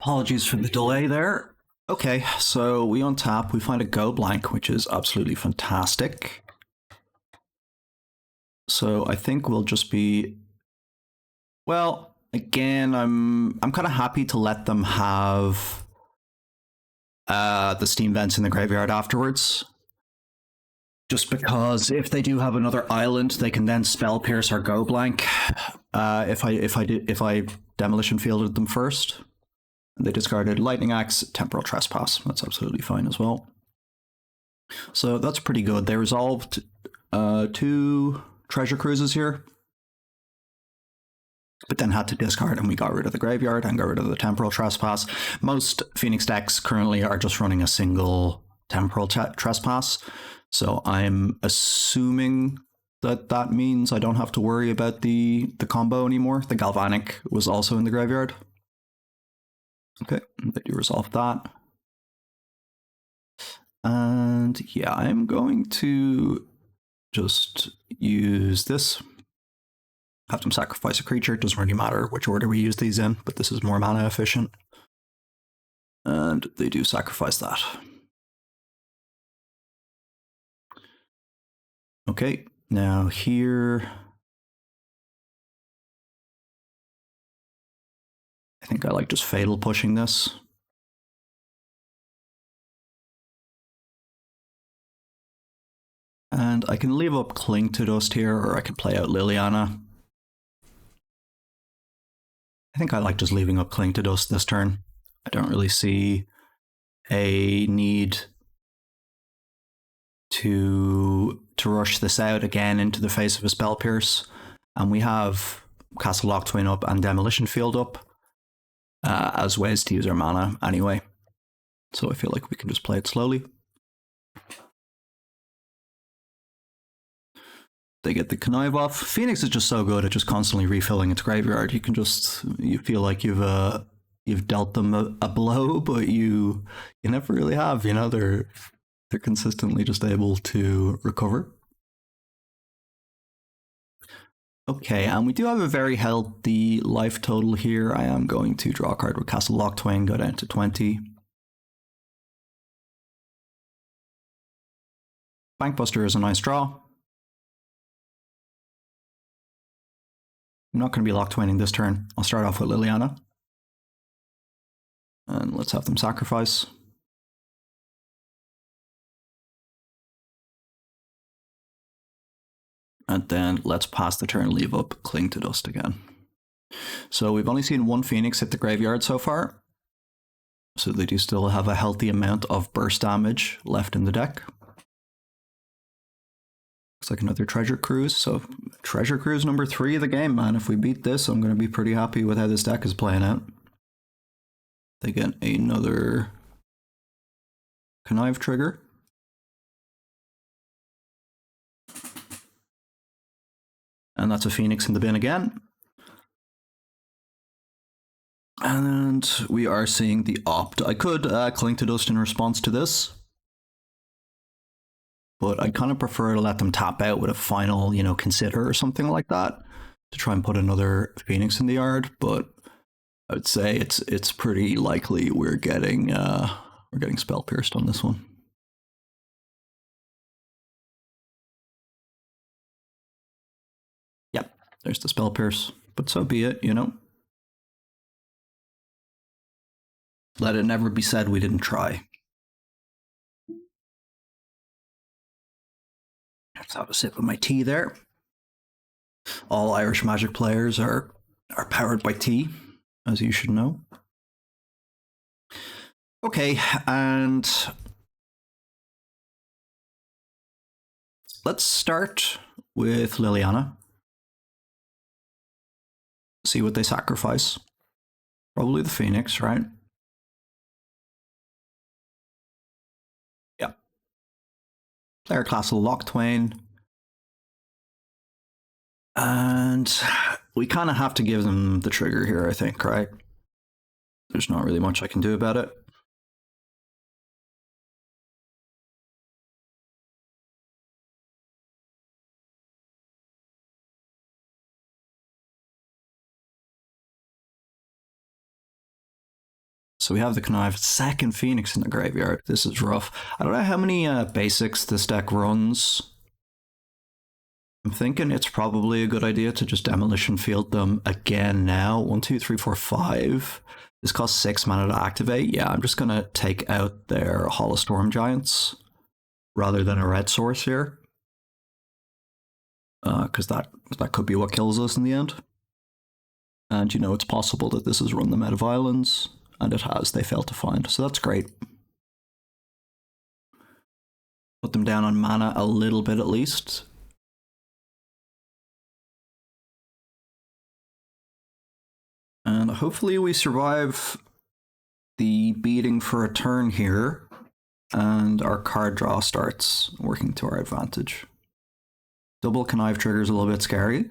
Apologies for the delay there. Okay, so we untap, we find a go blank, which is absolutely fantastic. So I think we'll just be... Well, again, I'm kind of happy to let them have the Steam Vents in the graveyard afterwards. Just because if they do have another island, they can then spell pierce or go blank. If I demolition fielded them first, they discarded lightning axe, temporal trespass. That's absolutely fine as well. So that's pretty good. They resolved 2 treasure cruises here, but then had to discard, and we got rid of the graveyard and got rid of the temporal trespass. Most Phoenix decks currently are just running a single temporal trespass. So I'm assuming that that means I don't have to worry about the combo anymore. The Galvanic was also in the graveyard. Okay, they do resolve that. And yeah, I'm going to just use this. Have them sacrifice a creature. It doesn't really matter which order we use these in, but this is more mana efficient. And they do sacrifice that. Okay, now here, I think I like just fatal pushing this. And I can leave up Cling to Dust here, or I can play out Liliana. I think I like just leaving up Cling to Dust this turn. I don't really see a need to rush this out again into the face of a Spell Pierce. And we have Castle Locthwain up and Demolition Field up as ways to use our mana anyway. So I feel like we can just play it slowly. They get the Connive off. Phoenix is just so good at just constantly refilling its graveyard. You can just, you feel like you've dealt them a blow, but you never really have. You know, they're consistently just able to recover. Okay, and we do have a very healthy life total here. I am going to draw a card with Castle Locthwain, go down to 20. Bankbuster is a nice draw. I'm not going to be Locthwaining this turn. I'll start off with Liliana. And let's have them sacrifice. And then let's pass the turn, leave up Cling to Dust again. So we've only seen 1 Phoenix hit the graveyard so far. So they do still have a healthy amount of burst damage left in the deck. Looks like another Treasure Cruise. So Treasure Cruise number 3 of the game, man. If we beat this, I'm going to be pretty happy with how this deck is playing out. They get another Connive trigger. And that's a Phoenix in the bin again. And we are seeing the opt. I could Cling to Dust in response to this, but I kind of prefer to let them tap out with a final, you know, consider or something like that to try and put another Phoenix in the yard. But I would say it's pretty likely we're getting Spell Pierced on this one. Yep, there's the Spell Pierce, but so be it, you know. Let it never be said we didn't try. Let's have a sip of my tea there. All Irish Magic players are powered by tea, as you should know. Okay, and let's start with Liliana. See what they sacrifice. Probably the Phoenix, right? Yeah. Player Castle Locthwain. And we kind of have to give them the trigger here, I think, right? There's not really much I can do about it. So we have the Connive, second Phoenix in the graveyard. This is rough. I don't know how many basics this deck runs. I'm thinking it's probably a good idea to just Demolition Field them again now. 1, 2, 3, 4, 5. This costs 6 mana to activate. Yeah, I'm just going to take out their Hollow Storm Giants rather than a red source here. because that could be what kills us in the end. And you know, it's possible that this has run them out of islands, and it has. They failed to find, so that's great. Put them down on mana a little bit at least. And hopefully we survive the beating for a turn here, and our card draw starts working to our advantage. Double connive trigger is a little bit scary.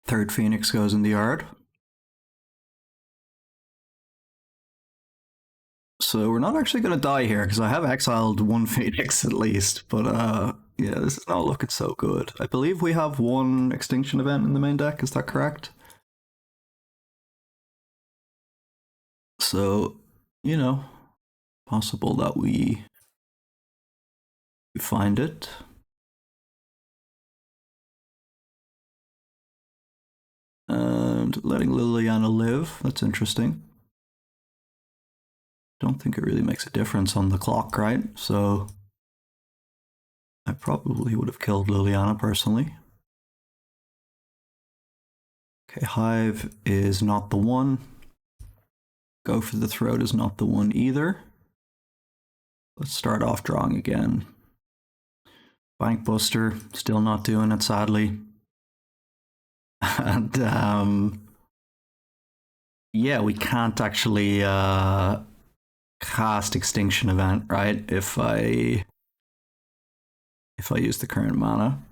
Third Phoenix goes in the yard. So we're not actually going to die here, because I have exiled one Phoenix at least, but yeah, this is not looking so good. I believe we have one Extinction event in the main deck, is that correct? So, you know, possible that we find it. And letting Liliana live, that's interesting. Don't think it really makes a difference on the clock, right? So I probably would have killed Liliana personally. Okay, Hive is not the one. Go for the Throat is not the one either. Let's start off drawing again. Bankbuster, still not doing it, sadly. And yeah, we can't actually cast Extinction event, right? If I use the current mana,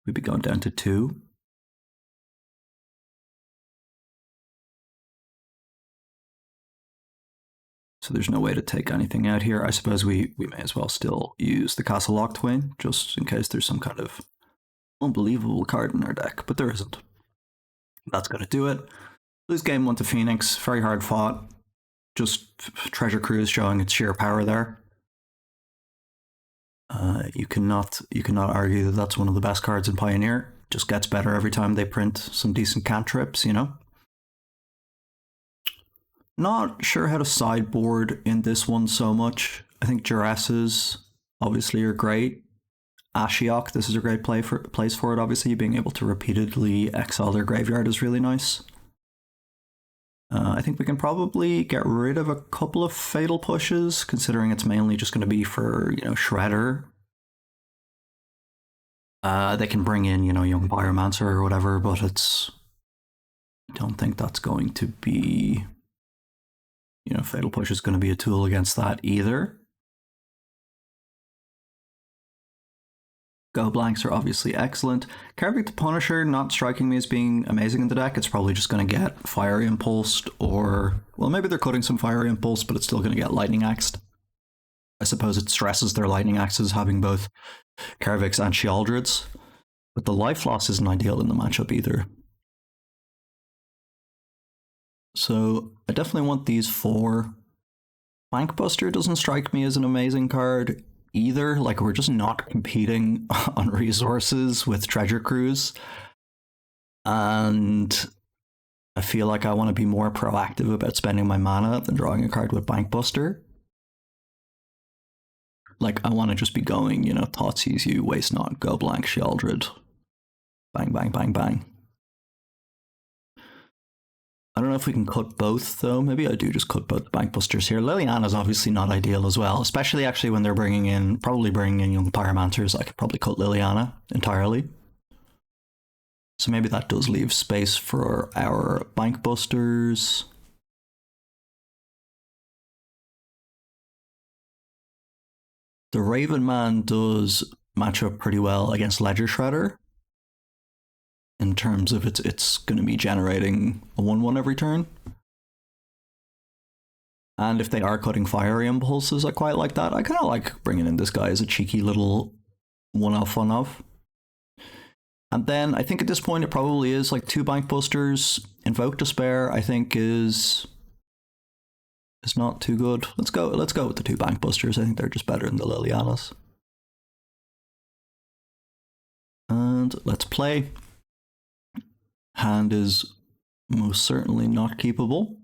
we'd be going down to 2. So there's no way to take anything out here. I suppose we may as well still use the Castle Lock Twin, just in case there's some kind of unbelievable card in our deck, but there isn't. That's going to do it. Lose game 1 to Phoenix, very hard fought. Just Treasure Cruise showing its sheer power there. You cannot argue that that's one of the best cards in Pioneer. Just gets better every time they print some decent cantrips, you know? Not sure how to sideboard in this one so much. I think Duresses obviously are great. Ashiok, this is a great place for it, obviously. Being able to repeatedly exile their graveyard is really nice. I think we can probably get rid of a couple of Fatal Pushes, considering it's mainly just going to be for, you know, Shredder. They can bring in, you know, Young Pyromancer or whatever, but it's... I don't think that's going to be... You know, Fatal Push is going to be a tool against that either. Go blanks are obviously excellent. Kaervek the Punisher not striking me as being amazing in the deck. It's probably just going to get Fire Impulsed, or... Well, maybe they're cutting some Fire Impulse, but it's still going to get Lightning Axed. I suppose it stresses their Lightning Axes having both Kaerveks and Sheoldreds. But the life loss isn't ideal in the matchup either. So I definitely want these 4. Bankbuster doesn't strike me as an amazing card either. Like, we're just not competing on resources with Treasure Cruise. And I feel like I want to be more proactive about spending my mana than drawing a card with Bankbuster. Like, I want to just be going, you know, Thoughtseize you, Waste Not, Go Blank, Sheoldred. Bang, bang, bang, bang. I don't know if we can cut both, though. Maybe I do just cut both Bankbusters here. Liliana's obviously not ideal as well, especially actually when they're probably bringing in Young Pyromancers. I could probably cut Liliana entirely. So maybe that does leave space for our Bankbusters. The Raven Man does match up pretty well against Ledger Shredder, in terms of it's going to be generating a 1/1 every turn. And if they are cutting Fiery Impulses, I quite like that. I kind of like bringing in this guy as a cheeky little one-off fun-off. And then I think at this point it probably is like 2 Bankbusters. Invoke Despair, I think, is not too good. Let's go with the 2 Bankbusters. I think they're just better than the Lilianas. And let's play. Hand is most certainly not keepable.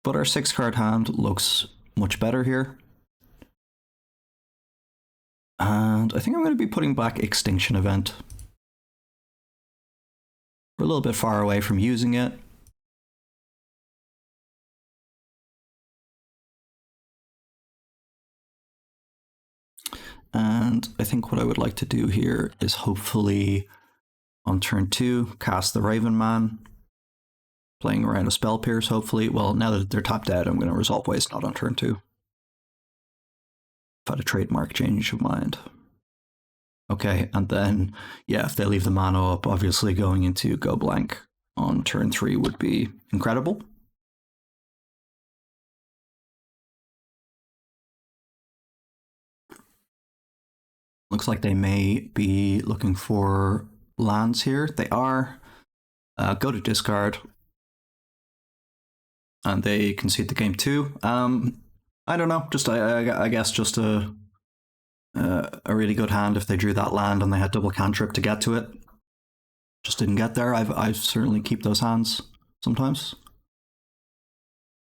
But our 6-card hand looks much better here. And I think I'm going to be putting back Extinction Event. We're a little bit far away from using it. And I think what I would like to do here is hopefully on turn 2, cast the Raven Man, playing around a Spell Pierce, hopefully. Well, now that they're tapped out, I'm going to resolve Waste Not on turn 2. I've had a trademark change of mind. Okay, and then, yeah, if they leave the mana up, obviously going into Go Blank on turn 3 would be incredible. Looks like they may be looking for lands here. They are. Go to discard. And they concede the game too. I don't know. Just I guess just a really good hand if they drew that land and they had double cantrip to get to it. Just didn't get there. I certainly keep those hands sometimes.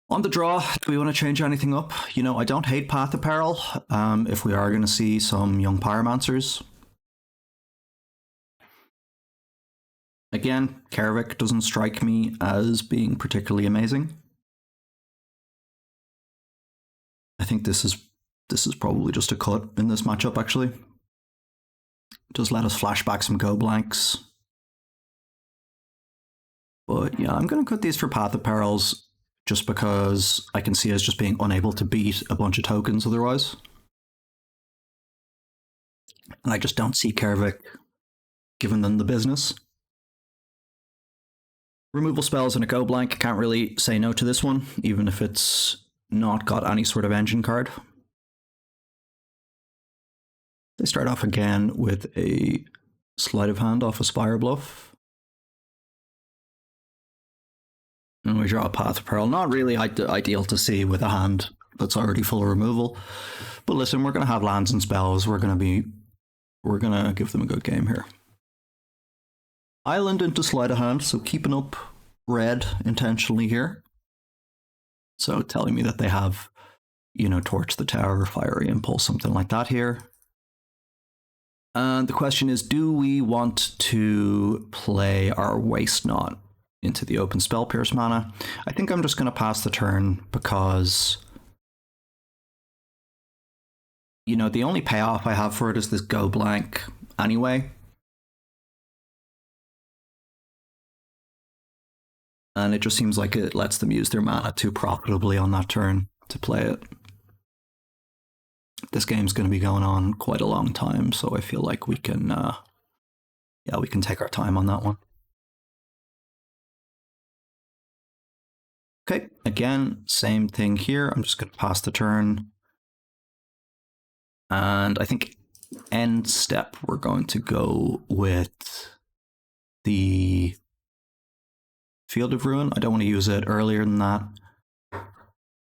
On the draw, do we want to change anything up? You know, I don't hate Path of Peril if we are going to see some young Pyromancers. Again, Kaervek doesn't strike me as being particularly amazing. I think this is probably just a cut in this matchup, actually. Just let us flashback some Go Blanks. But yeah, I'm going to cut these for Path of Perils, just because I can see us just being unable to beat a bunch of tokens otherwise. And I just don't see Kaervek giving them the business. Removal spells and a Go Blank, can't really say no to this one, even if it's not got any sort of engine card. They start off again with a Sleight of Hand off a Spire Bluff. And we draw a Path of Peril. Not really ideal to see with a hand that's already full of removal. But listen, we're going to have lands and spells. We're going to give them a good game here. Island into Sleight of Hand, so keeping up red intentionally here. So telling me that they have, you know, Torch the Tower, Fiery Impulse, something like that here. And the question is, do we want to play our Waste Not into the open Spell Pierce mana? I think I'm just going to pass the turn because, you know, the only payoff I have for it is this Go Blank anyway. And it just seems like it lets them use their mana too profitably on that turn to play it. This game's going to be going on quite a long time, so I feel like we can, yeah, we can take our time on that one. Okay, again, same thing here. I'm just going to pass the turn. And I think end step, we're going to go with the Field of Ruin. I don't want to use it earlier than that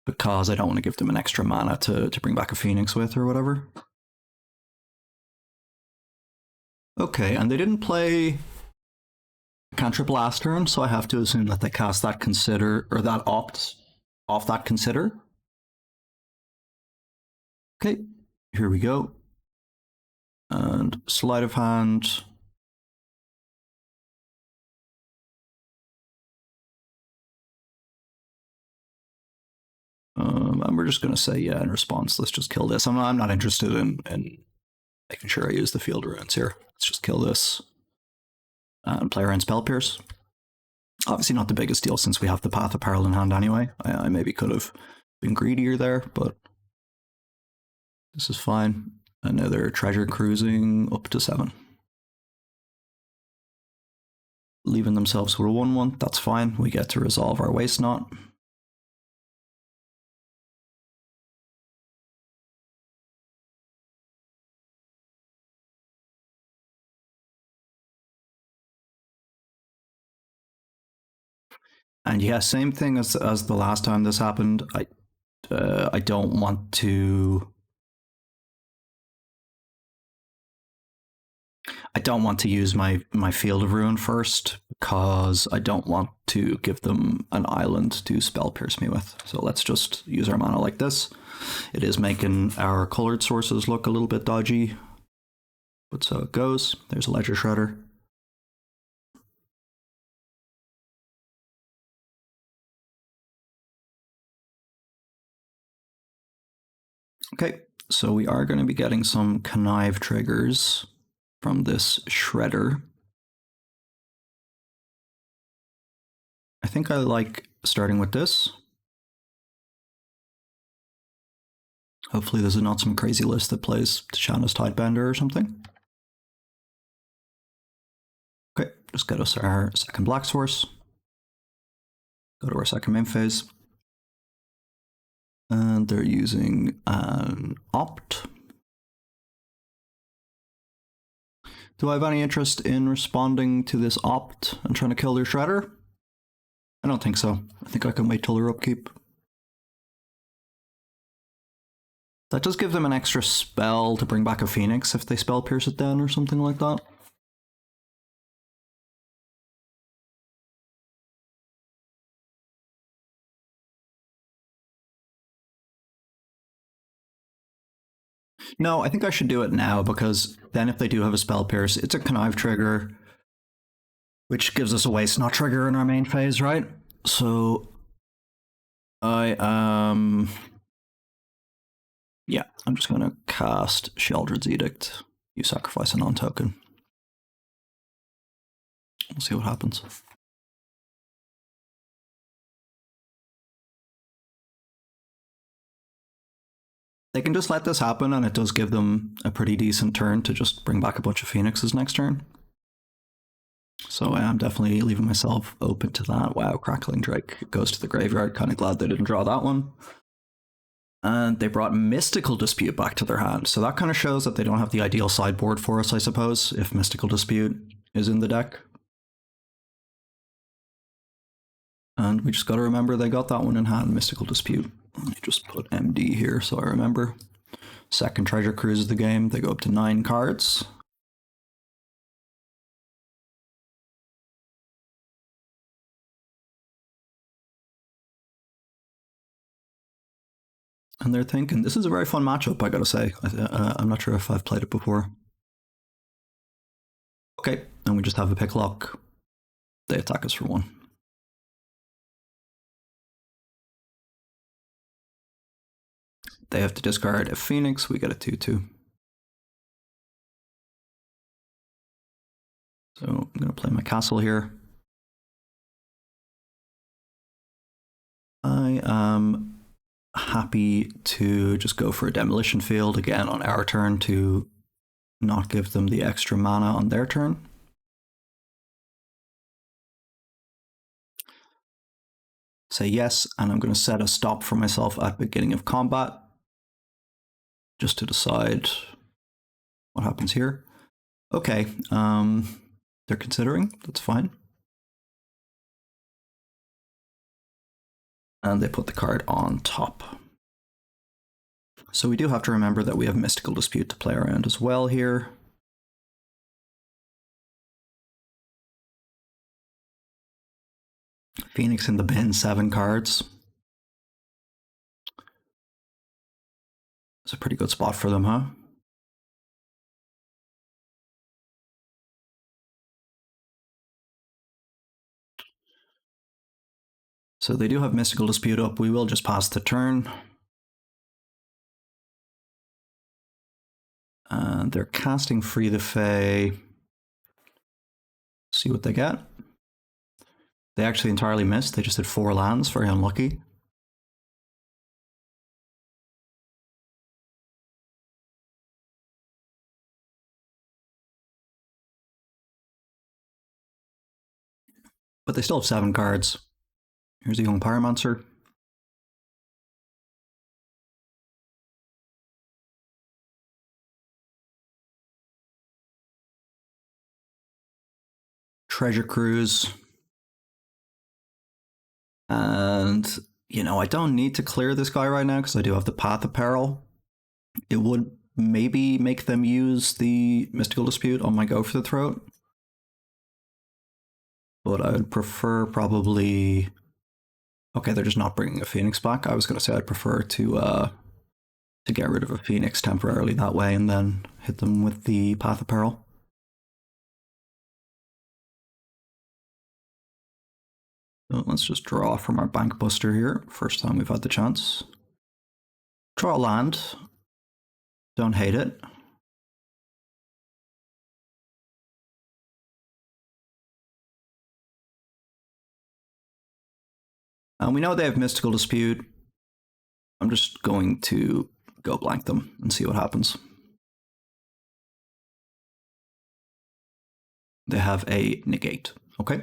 because I don't want to give them an extra mana to bring back a Phoenix with or whatever. Okay, and they didn't play Cantrip last turn, so I have to assume that they cast that Consider, or that opt off that Consider. Okay, here we go. And Sleight of Hand. And we're just going to say, yeah, in response, let's just kill this. I'm not interested in making sure I use the Field of Ruins here. Let's just kill this and play around Spell Pierce. Obviously not the biggest deal since we have the Path of Peril in hand anyway. I maybe could have been greedier there, but this is fine. Another Treasure Cruising up to 7. Leaving themselves with a 1/1, that's fine. We get to resolve our Waste Not. And yeah, same thing as the last time this happened. I don't want to. I don't want to use my Field of Ruin first because I don't want to give them an island to spell pierce me with. So let's just use our mana like this. It is making our colored sources look a little bit dodgy, but so it goes. There's a Ledger Shredder. Okay, so we are going to be getting some connive triggers from this Shredder. I think I like starting with this. Hopefully this is not some crazy list that plays Tishana's Tidebender or something. Okay, just get us our second black source. Go to our second main phase. And they're using an opt. Do I have any interest in responding to this opt and trying to kill their Shredder? I don't think so. I think I can wait till their upkeep. That does give them an extra spell to bring back a Phoenix if they spell pierce it down or something like that. No, I think I should do it now because then if they do have a spell pierce, it's a connive trigger, which gives us a waste not trigger in our main phase, right? So I yeah, I'm just gonna cast Sheoldred's Edict. You sacrifice a non-token. We'll see what happens. They can just let this happen, and it does give them a pretty decent turn to just bring back a bunch of Phoenixes next turn. So I am definitely leaving myself open to that. Wow, Crackling Drake goes to the graveyard. Kind of glad they didn't draw that one. And they brought Mystical Dispute back to their hand. So that kind of shows that they don't have the ideal sideboard for us, I suppose, if Mystical Dispute is in the deck. And we just got to remember they got that one in hand, Mystical Dispute. Let me just put MD here so I remember. Second Treasure Cruise of the game. They go up to 9 cards. And they're thinking, this is a very fun matchup, I gotta say. I'm not sure if I've played it before. Okay, and we just have a pick lock. They attack us for 1. They have to discard a Phoenix, we get a 2/2. So I'm gonna play my castle here. I am happy to just go for a Demolition Field again on our turn to not give them the extra mana on their turn. Say yes, and I'm going to set a stop for myself at beginning of combat just to decide what happens here. Okay, they're considering, that's fine. And they put the card on top. So we do have to remember that we have Mystical Dispute to play around as well here. Phoenix in the bin, 7 cards. It's a pretty good spot for them, huh? So they do have Mystical Dispute up. We will just pass the turn. And they're casting Free the Fae. See what they get. They actually entirely missed. They just did 4 lands. Very unlucky. But they still have 7 cards. Here's a Young Pyromancer. Treasure Cruise. And, you know, I don't need to clear this guy right now because I do have the Path of Peril. It would maybe make them use the Mystical Dispute on my Go for the Throat. But I would prefer probably... Okay, they're just not bringing a Phoenix back. I was going to say I'd prefer to get rid of a Phoenix temporarily that way and then hit them with the Path of Peril. So let's just draw from our Bank Buster here. First time we've had the chance. Draw a land. Don't hate it. And we know they have Mystical Dispute. I'm just going to go blank them and see what happens. They have a negate, okay?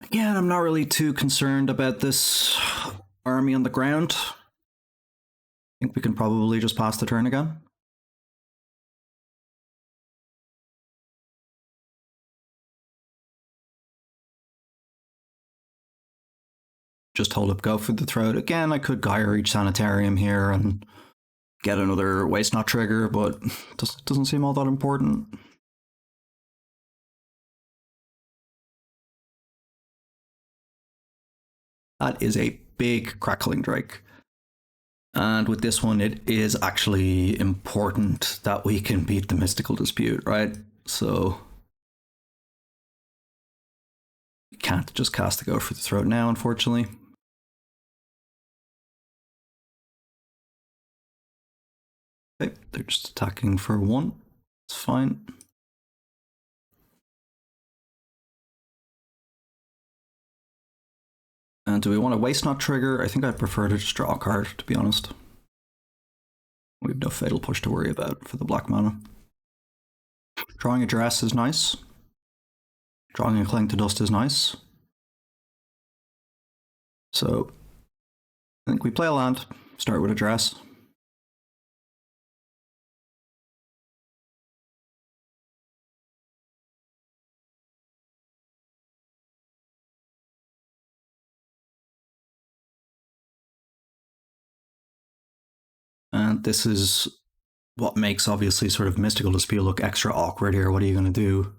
Again, I'm not really too concerned about this army on the ground. I think we can probably just pass the turn again. Just hold up Go for the Throat. Again, I could Gyre each Sanitarium here and get another Waste Not trigger, but doesn't seem all that important. That is a big Crackling Drake. And with this one, it is actually important that we can beat the Mystical Dispute, right? So we can't just cast the Go for the Throat now, unfortunately. Okay, they're just attacking for 1. It's fine. And do we want to Waste Not trigger? I think I'd prefer to just draw a card, to be honest. We have no Fatal Push to worry about for the black mana. Drawing a Dress is nice. Drawing a Cling to Dust is nice. So I think we play a land, start with a Dress. And this is what makes, obviously, sort of Mystical Dispute look extra awkward here. What are you going to do?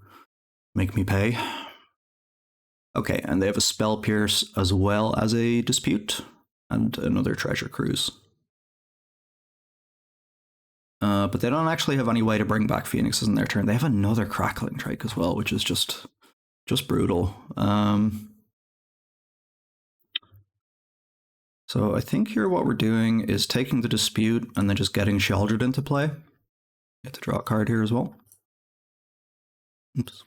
Make me pay? Okay, and they have a Spell Pierce as well as a Dispute and another Treasure Cruise. But they don't actually have any way to bring back Phoenixes in their turn. They have another Crackling Drake as well, which is just brutal. So I think here what we're doing is taking the Dispute and then just getting Sheoldred into play. Get to draw a card here as well. Oops.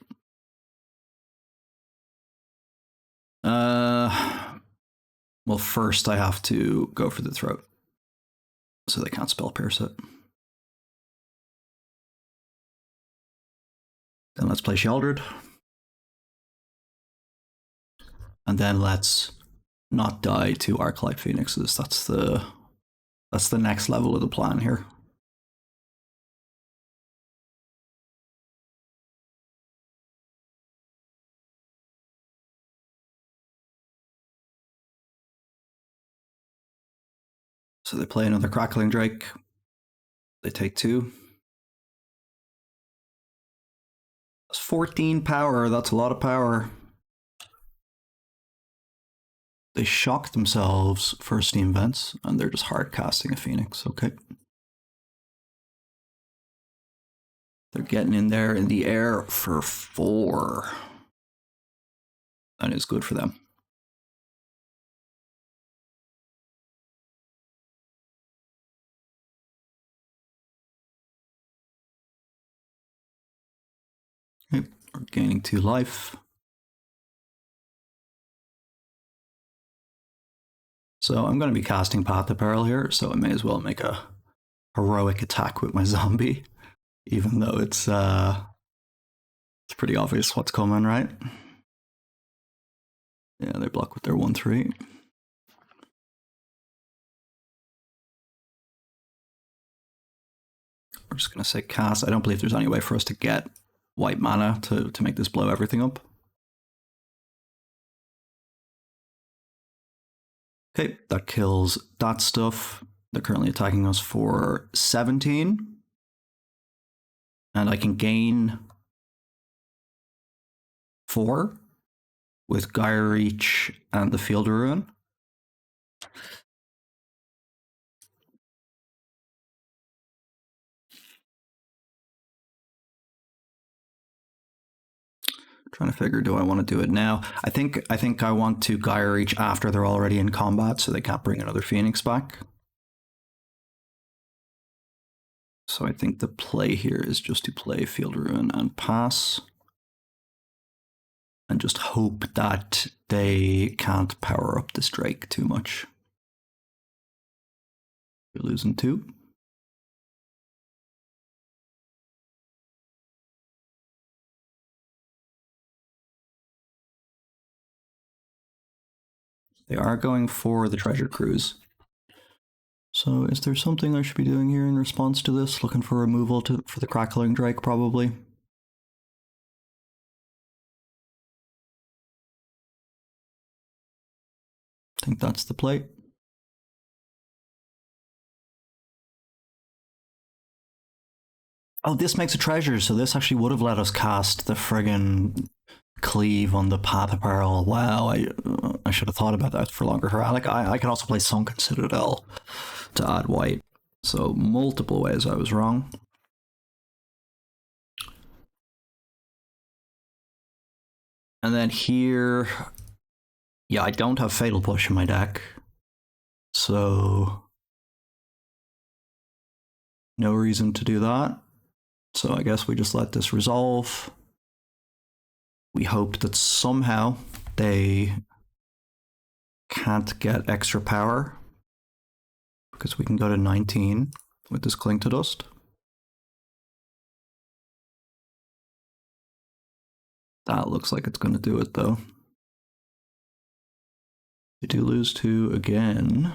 Well, first I have to Go for the Throat, so they can't Spell Pierce it. Then let's play Sheoldred. And then let's not die to Arclight Phoenixes. That's the next level of the plan here. So they play another Crackling Drake. They take 2. That's 14 power. That's a lot of power. They shock themselves for Steam Vents, and they're just hard casting a Phoenix. Okay. They're getting in there in the air for 4. That is good for them. Okay, we're gaining 2 life. So I'm going to be casting Path of Peril here, so I may as well make a heroic attack with my zombie, even though it's pretty obvious what's coming, right? Yeah, they block with their 1/3. We're just going to say cast. I don't believe there's any way for us to get white mana to make this blow everything up. Okay, that kills that stuff. They're currently attacking us for 17. And I can gain 4 with Gyre Reach and the Field Ruin. Trying to figure, do I want to do it now? I think I want to Gyre Reach after they're already in combat, so they can't bring another Phoenix back. So I think the play here is just to play Field Ruin and pass. And just hope that they can't power up this Drake too much. You're losing 2. They are going for the Treasure Cruise. So is there something I should be doing here in response to this? Looking for removal for the Crackling Drake, probably. I think that's the play. Oh, this makes a treasure, so this actually would have let us cast the friggin' Cleave on the Path of Peril. Wow, I should have thought about that for longer. Heraldic. I can also play Sunken Citadel to add white. So multiple ways I was wrong. And then here, yeah, I don't have Fatal Push in my deck. So no reason to do that. So I guess we just let this resolve. We hope that somehow they can't get extra power, because we can go to 19 with this Cling to Dust. That looks like it's going to do it, though. They do lose 2 again.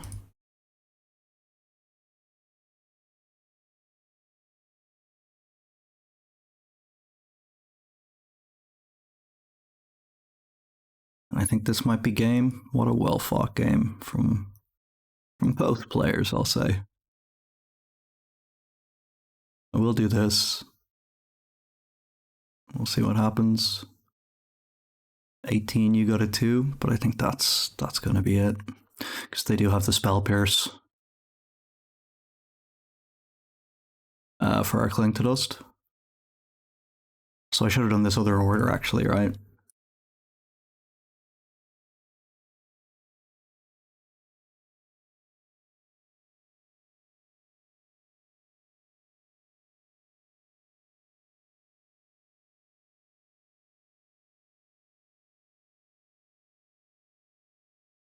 I think this might be game. What a well-fought game from both players, I'll say. I will do this. We'll see what happens. 18, you go to 2, but I think that's going to be it, because they do have the Spell Pierce for our Cling to Dust. So I should have done this other order, actually, right?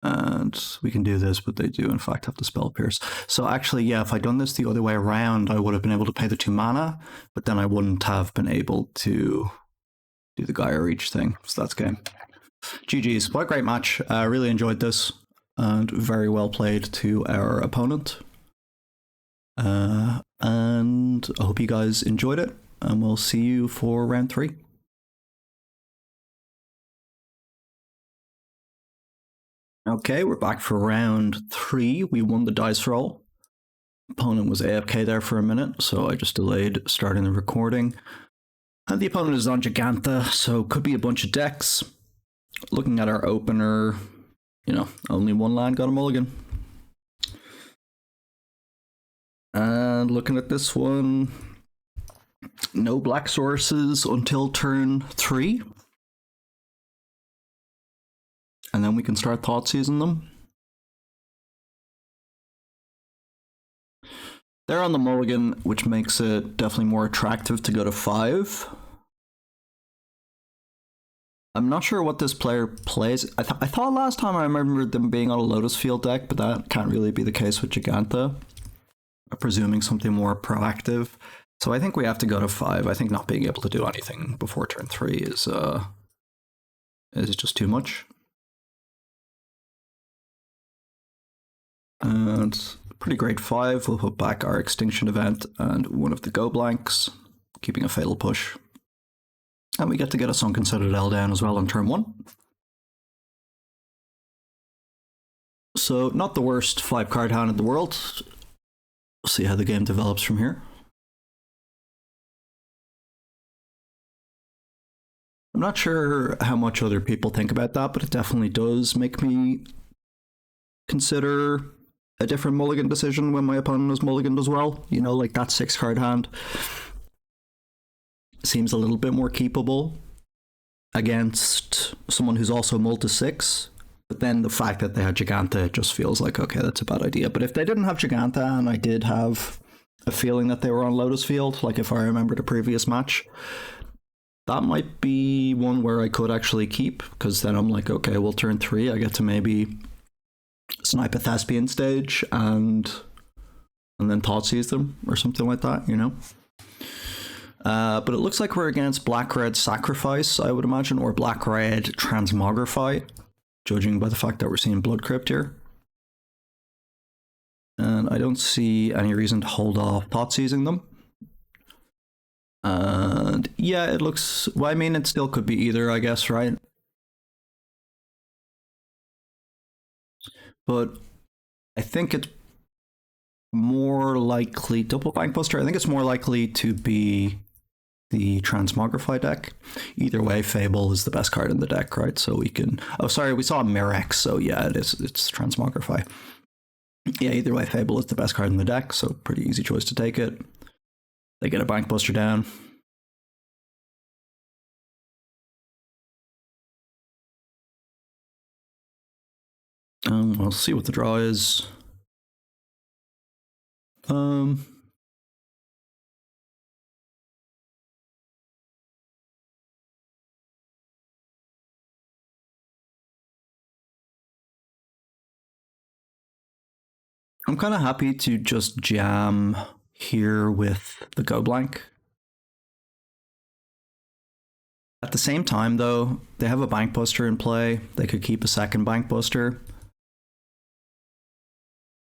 And we can do this, but they do in fact have the Spell Pierce. So actually, yeah, if I'd done this the other way around, I would have been able to pay the 2 mana, but then I wouldn't have been able to do the Gyre Reach thing. So that's game. GG's. What a great match. I really enjoyed this, and very well played to our opponent. And I hope you guys enjoyed it, and we'll see you for round 3. Okay, we're back for round 3. We won the dice roll. Opponent was AFK there for a minute, so I just delayed starting the recording. And the opponent is on Giganta, so could be a bunch of decks. Looking at our opener, you know, only 1 land got a mulligan. And looking at this one, no black sources until turn 3. And then we can start Thoughtseizing them. They're on the mulligan, which makes it definitely more attractive to go to 5. I'm not sure what this player plays. I thought last time I remember them being on a Lotus field deck, but that can't really be the case with Giganta. I'm presuming something more proactive. So I think we have to go to 5. I think not being able to do anything before turn 3 is just too much. And pretty great 5. We'll put back our Extinction Event and one of the Go Blanks, keeping a Fatal Push. And we get to get a Sunken Citadel down as well on turn 1. So not the worst 5-card hand in the world. We'll see how the game develops from here. I'm not sure how much other people think about that, but it definitely does make me consider a different mulligan decision when my opponent is mulliganed as well. You know, like that 6-card hand seems a little bit more keepable against someone who's also multi-6. But then the fact that they had Giganta just feels like, okay, that's a bad idea. But if they didn't have Giganta and I did have a feeling that they were on Lotus Field, like if I remember the previous match, that might be one where I could actually keep, because then I'm like, okay, well, turn 3, I get to maybe snipe a Thespian stage and then Thoughtseize them or something like that, you know? But it looks like we're against Black-Red Sacrifice, I would imagine, or Black-Red Transmogrify, judging by the fact that we're seeing Blood Crypt here. And I don't see any reason to hold off Thoughtseizing them. And yeah, it looks, well, I mean, it still could be either, I guess, right? But I think it's more likely, double Bankbuster, I think it's more likely to be the Transmogrify deck. Either way, Fable is the best card in the deck, right? So we can, oh sorry, we saw Mirex, so yeah, it's Transmogrify. Yeah, either way, Fable is the best card in the deck, so pretty easy choice to take it. They get a Bankbuster down. We'll see what the draw is. I'm kind of happy to just jam here with the Go Blank. At the same time, though, they have a Bankbuster in play. They could keep a second Bankbuster.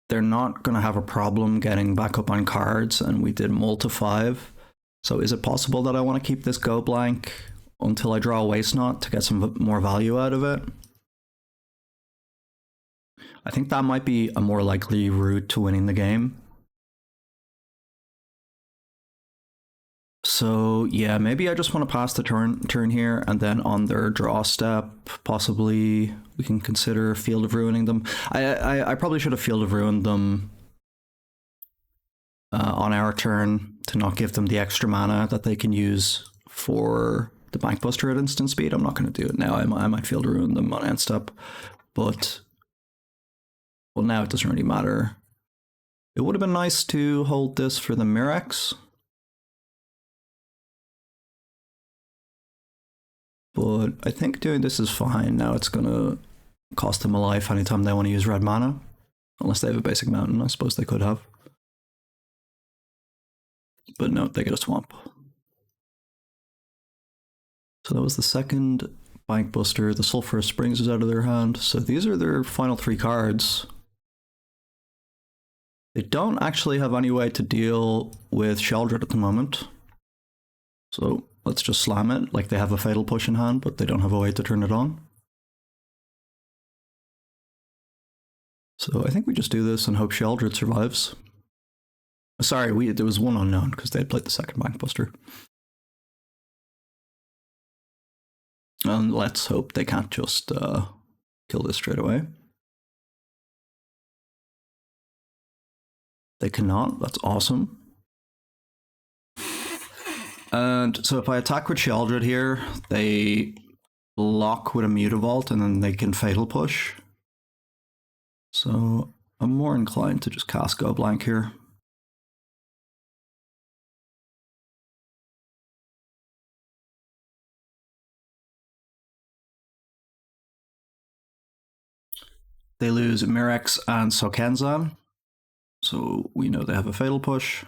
They're not going to have a problem getting back up on cards, and we did multi-5. So is it possible that I want to keep this Go Blank until I draw a Waste Knot to get some more value out of it? I think that might be a more likely route to winning the game. So yeah, maybe I just want to pass the turn here, and then on their draw step, possibly we can consider Field of Ruining them. I probably should have Field of Ruined them on our turn to not give them the extra mana that they can use for the Bankbuster at instant speed. I'm not going to do it now. I might Field of Ruin them on end step, but well, now it doesn't really matter. It would have been nice to hold this for the Mirex, but I think doing this is fine. Now it's going to cost them a life anytime they want to use red mana. Unless they have a basic mountain, I suppose they could have. But no, they get a swamp. So that was the second Bankbuster. The Sulphurous Springs is out of their hand. So these are their final 3 cards. They don't actually have any way to deal with Sheldred at the moment. So let's just slam it. Like, they have a Fatal Push in hand, but they don't have a way to turn it on. So I think we just do this and hope Sheldred survives. Sorry, there was one unknown because they had played the second Bankbuster. And let's hope they can't just kill this straight away. They cannot, that's awesome. And so if I attack with Sheldred here, they block with a Mutavault and then they can Fatal Push. So I'm more inclined to just cast Go Blank here. They lose Mirex and Sokenzan, so we know they have a Fatal Push.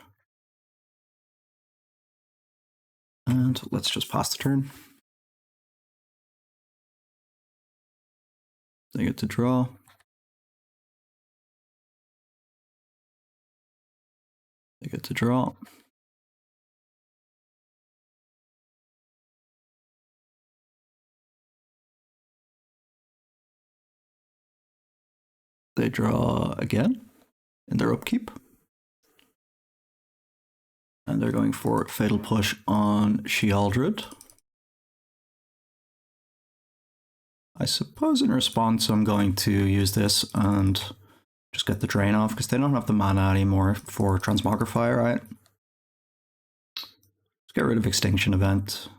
And let's just pass the turn. They get to draw. They get to draw. They draw again in their upkeep. And they're going for Fatal Push on Shealdred. I suppose in response I'm going to use this and just get the drain off because they don't have the mana anymore for Transmogrify, right? Let's get rid of Extinction Event.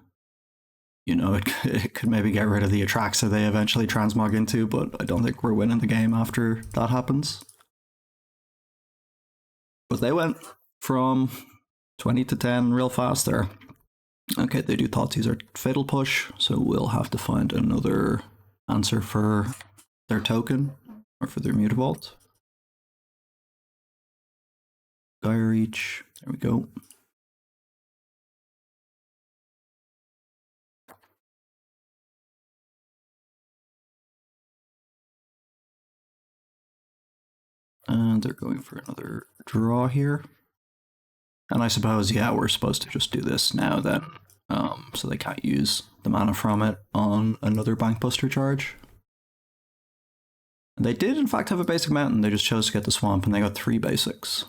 You know, it could maybe get rid of the Atraxa they eventually transmog into, but I don't think we're winning the game after that happens. But they went from 20 to 10 real fast there. Okay, they do Thoughtseize or Fatal Push, so we'll have to find another answer for their token, or for their Mutavault. Gyre Reach, there we go. And they're going for another draw here. And I suppose, yeah, we're supposed to just do this now then, so they can't use the mana from it on another Bankbuster charge. And they did in fact have a basic mountain, they just chose to get the swamp and they got 3 basics.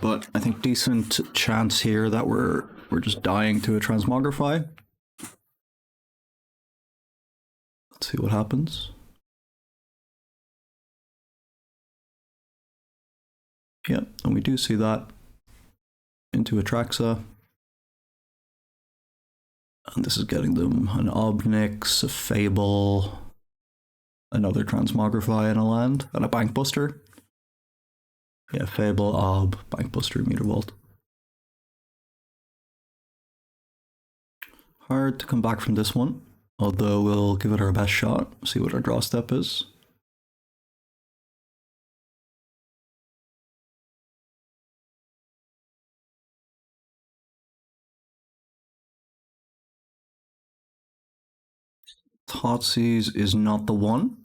But I think decent chance here that we're just dying to a Transmogrify. Let's see what happens. Yep, and we do see that into Atraxa. And this is getting them an Obnix, a Fable, another Transmogrify in a land, and a Bankbuster. Yeah, Fable, Ob, Bankbuster, Mutavault. Hard to come back from this one, although we'll give it our best shot, see what our draw step is. Thoughtseize is not the one.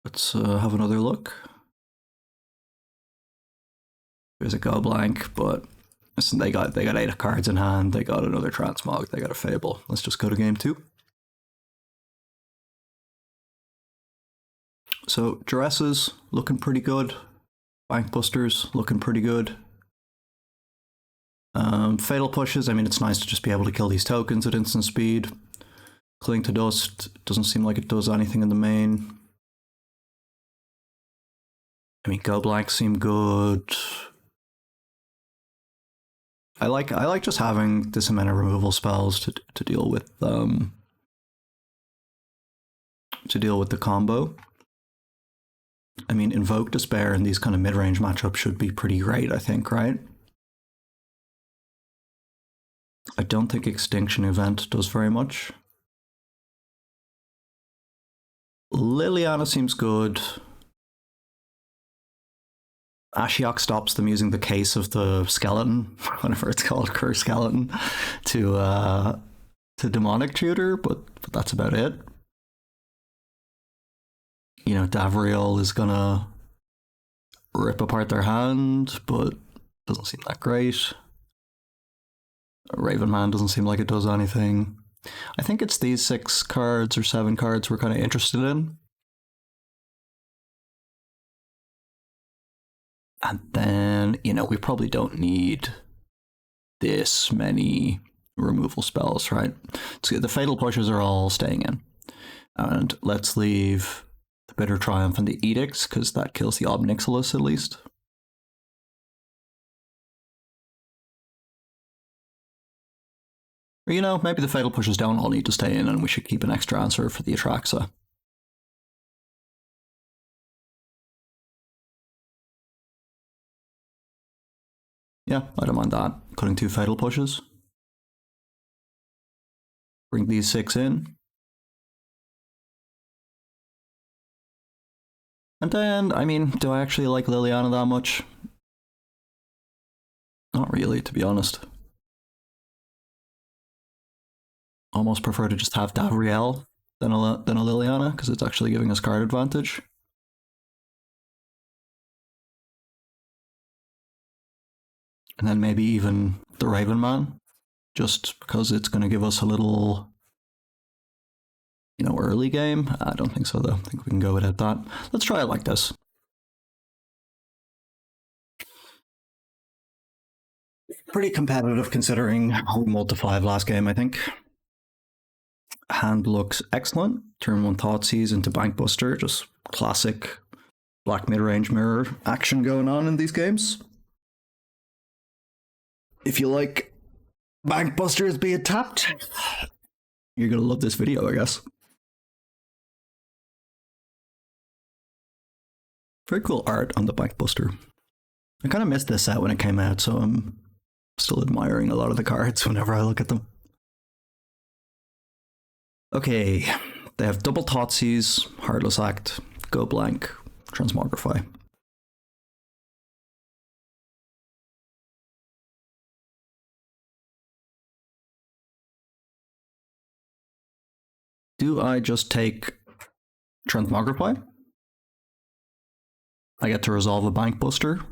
Let's have another look. There's a Go Blank, but listen, they got 8 cards in hand, they got another Transmog, they got a Fable. Let's just go to game 2. So Duresses looking pretty good. Bankbusters looking pretty good. Fatal Pushes, I mean, it's nice to just be able to kill these tokens at instant speed. Cling to Dust doesn't seem like it does anything in the main. I mean, Go Blank seem good. I like just having this amount of removal spells to deal with the combo. I mean, Invoke Despair in these kind of mid-range matchups should be pretty great, I think, right? I don't think Extinction Event does very much. Liliana seems good. Ashiok stops them using the case of the skeleton, whatever it's called, Curse Skeleton, to Demonic Tutor, but that's about it. You know, Davriel is gonna rip apart their hand, but doesn't seem that great. Raven Man doesn't seem like it does anything. I think it's these 6 cards or 7 cards we're kind of interested in. And then, you know, we probably don't need this many removal spells, right? So the Fatal Pushes are all staying in. And let's leave the Bitter Triumph and the Edicts, because that kills the Ob Nixilis at least. Or, you know, maybe the Fatal Pushes don't all need to stay in and we should keep an extra answer for the Atraxa. Yeah, I don't mind that. Cutting 2 Fatal Pushes. Bring these 6 in. And then, I mean, do I actually like Liliana that much? Not really, to be honest. Almost prefer to just have Davriel than a Liliana, because it's actually giving us card advantage. And then maybe even the Raven Man, just because it's going to give us a little early game. I don't think so, though. I think we can go without that. Let's try it like this. Pretty competitive considering we multiplied last game, I think. Hand looks excellent. Turn 1 Thoughtseize into Bankbuster. Just classic black mid-range mirror action going on in these games. If you like Bankbusters being tapped, you're going to love this video, I guess. Very cool art on the Bankbuster. I kind of missed this set when it came out, so I'm still admiring a lot of the cards whenever I look at them. Okay, they have double Thoughtseize, Heartless Act, Go Blank, Transmogrify. Do I just take Transmogrify? I get to resolve a Bankbuster,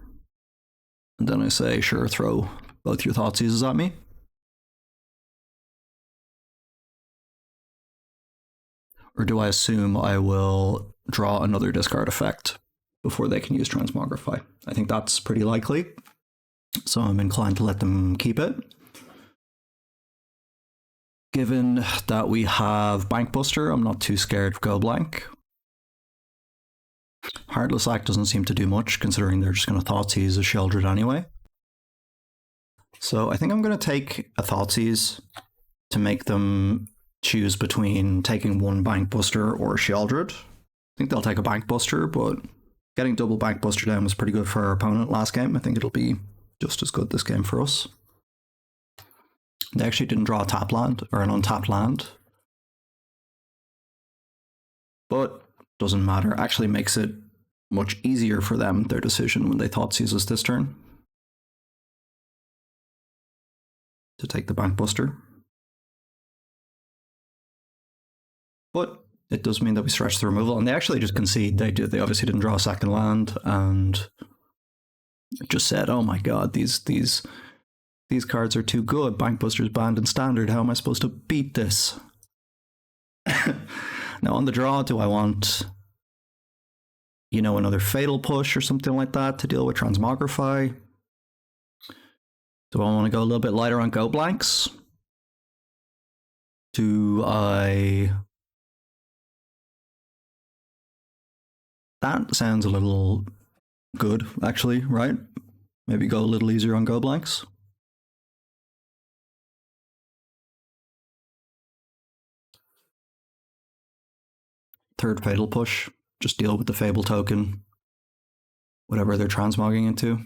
and then I say, sure, throw both your Thoughtseizes at me. Or do I assume I will draw another discard effect before they can use Transmogrify? I think that's pretty likely, so I'm inclined to let them keep it. Given that we have Bankbuster, I'm not too scared of Go Blank. Heartless Act doesn't seem to do much, considering they're just going to Thoughtseize a Sheoldred anyway. So I think I'm going to take a Thoughtseize to make them choose between taking one Bankbuster or a Sheoldred. I think they'll take a Bankbuster, but getting double Bankbuster down was pretty good for our opponent last game. I think it'll be just as good this game for us. They actually didn't draw a tap land, or an untapped land. But doesn't matter. Actually makes it much easier for them, their decision, when they Thoughtseize us this turn. To take the Bankbuster. But it does mean that we stretch the removal, and they actually just concede. They obviously didn't draw a second land, and just said, "Oh my god, these cards are too good. Bankbuster's banned in Standard. How am I supposed to beat this?" Now on the draw, do I want, another Fatal Push or something like that to deal with Transmogrify? Do I want to go a little bit lighter on Go Blanks? Do I... That sounds a little good, actually, right? Maybe go a little easier on Go Blanks. Third Fatal Push. Just deal with the Fable token. Whatever they're transmogging into.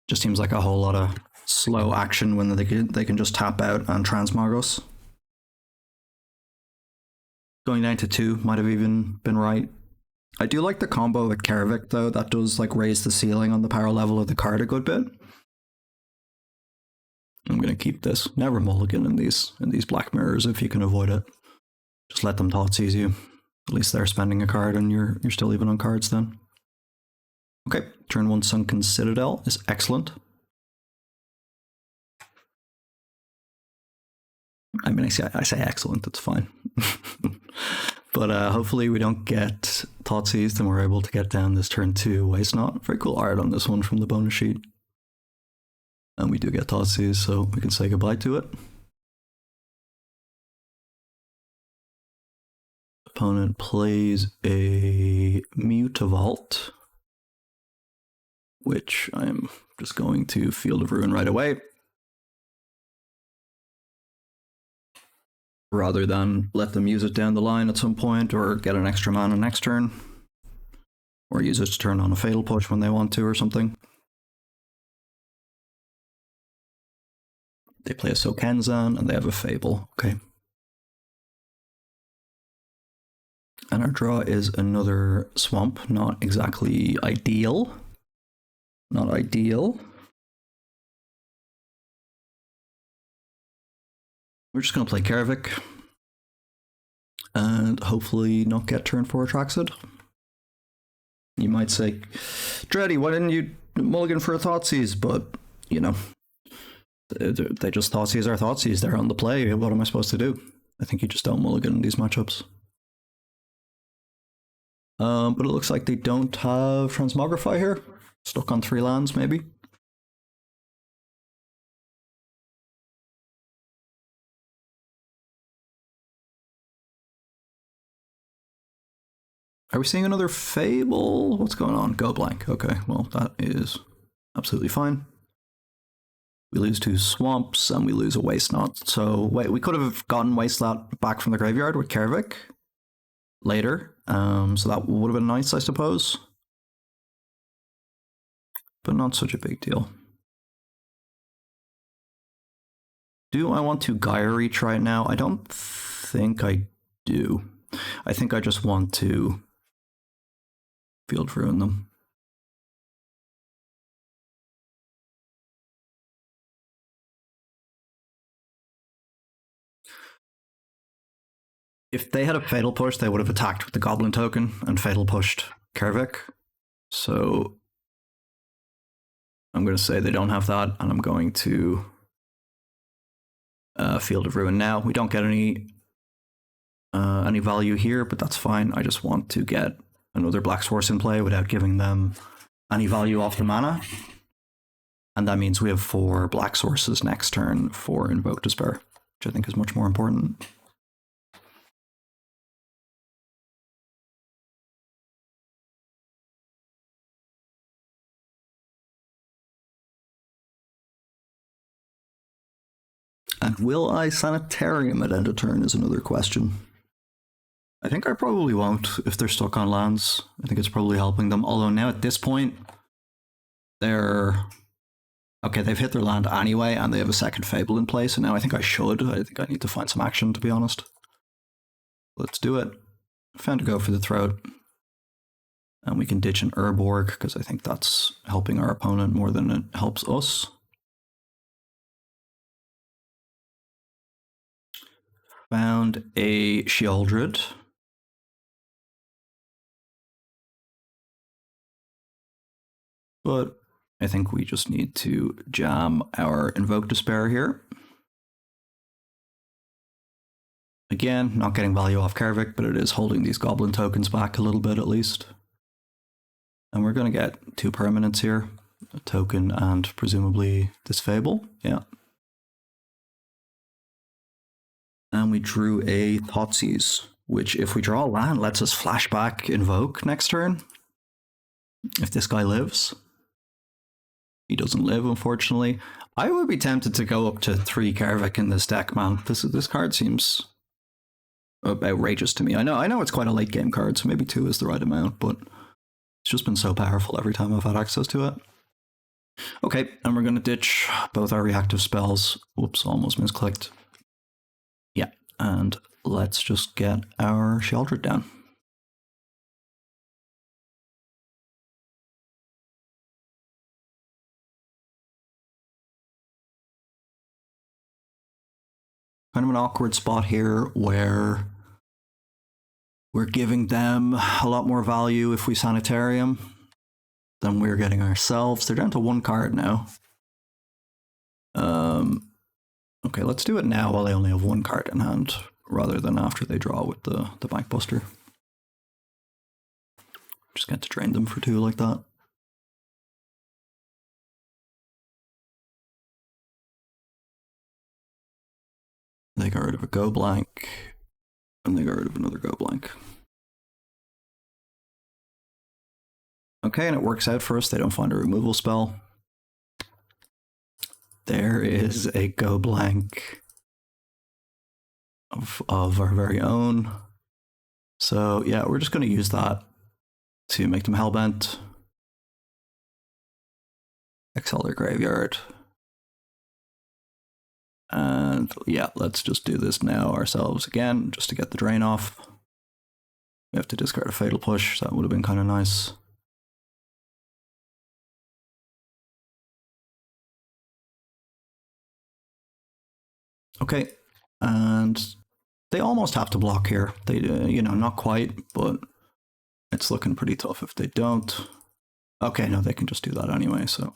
Just seems like a whole lot of slow action when they can just tap out and transmog us. Going down to 2 might have even been right. I do like the combo with Kaervek though. That does raise the ceiling on the power level of the card a good bit. I'm gonna keep this. Never mulligan in these black mirrors if you can avoid it. Just let them Thoughtseize you. At least they're spending a card and you're still even on cards then. Okay, turn 1 Sunken Citadel is excellent. I mean, I say excellent, it's fine. But hopefully we don't get Thoughtseized and we're able to get down this turn 2 Waste Not. Very cool art on this one from the bonus sheet. And we do get Thoughtseize, so we can say goodbye to it. Opponent plays a Mutavault, which I'm just going to Field of Ruin right away. Rather than let them use it down the line at some point, or get an extra mana next turn. Or use it to turn on a Fatal Push when they want to or something. They play a Sokenzan and they have a Fable, okay. And our draw is another Swamp, not exactly ideal. Not ideal. We're just going to play Kaervek. And hopefully not get turn 4 Atraxa. You might say, Dreddy, why didn't you mulligan for a Thoughtseize? But, They just Thoughtseize our Thoughtseize. They're on the play. What am I supposed to do? I think you just don't mulligan in these matchups. But it looks like they don't have Transmogrify here. Stuck on 3 lands, maybe. Are we seeing another Fable? What's going on? Go blank. Okay, well, that is absolutely fine. We lose 2 Swamps, and we lose a Waste Knot. So, wait, we could have gotten Waste Knot back from the graveyard with Kaervek later. So that would have been nice, I suppose. But not such a big deal. Do I want to Gaia Reach right now? I don't think I do. I think I just want to Field Ruin them. If they had a Fatal Push, they would have attacked with the Goblin token and Fatal Pushed Kaervek. So I'm going to say they don't have that, and I'm going to Field of Ruin now. We don't get any value here, but that's fine. I just want to get another Black Source in play without giving them any value off the mana. And that means we have 4 Black Sources next turn for Invoke Despair, which I think is much more important. And will I Sanitarium at end of turn is another question. I think I probably won't if they're stuck on lands. I think it's probably helping them. Although now at this point, they're... Okay, they've hit their land anyway, and they have a second Fable in place, so now I think I should. I think I need to find some action, to be honest. Let's do it. Found to go for the Throat. And we can ditch an Urborg, because I think that's helping our opponent more than it helps us. Found a Sheoldred. But I think we just need to jam our Invoke Despair here. Again, not getting value off Kaervek, but it is holding these Goblin tokens back a little bit at least. And we're going to get 2 permanents here. A token and presumably this Fable. Yeah. And we drew a Thoughtseize, which if we draw a land lets us flashback Invoke next turn. If this guy lives. He doesn't live, unfortunately. I would be tempted to go up to 3 Kaervek in this deck, man. This card seems outrageous to me. I know it's quite a late game card, so maybe 2 is the right amount, but it's just been so powerful every time I've had access to it. Okay, and we're going to ditch both our reactive spells. Whoops, almost misclicked. Yeah, and let's just get our Sheoldred down. Kind of an awkward spot here where we're giving them a lot more value if we Sanitarium than we're getting ourselves. They're down to 1 card now. Okay, let's do it now while they only have 1 card in hand, rather than after they draw with the Bankbuster. Just get to drain them for 2 like that. They got rid of a Go Blank, and they got rid of another Go Blank. Okay, and it works out for us. They don't find a removal spell. There is a Go Blank of our very own. So yeah, we're just going to use that to make them Hellbent. Exile their graveyard. And yeah, let's just do this now ourselves again, just to get the drain off. We have to discard a Fatal Push, so that would have been kind of nice. Okay, and they almost have to block here. They, you know, not quite, but it's looking pretty tough if they don't. Okay, no, they can just do that anyway, so.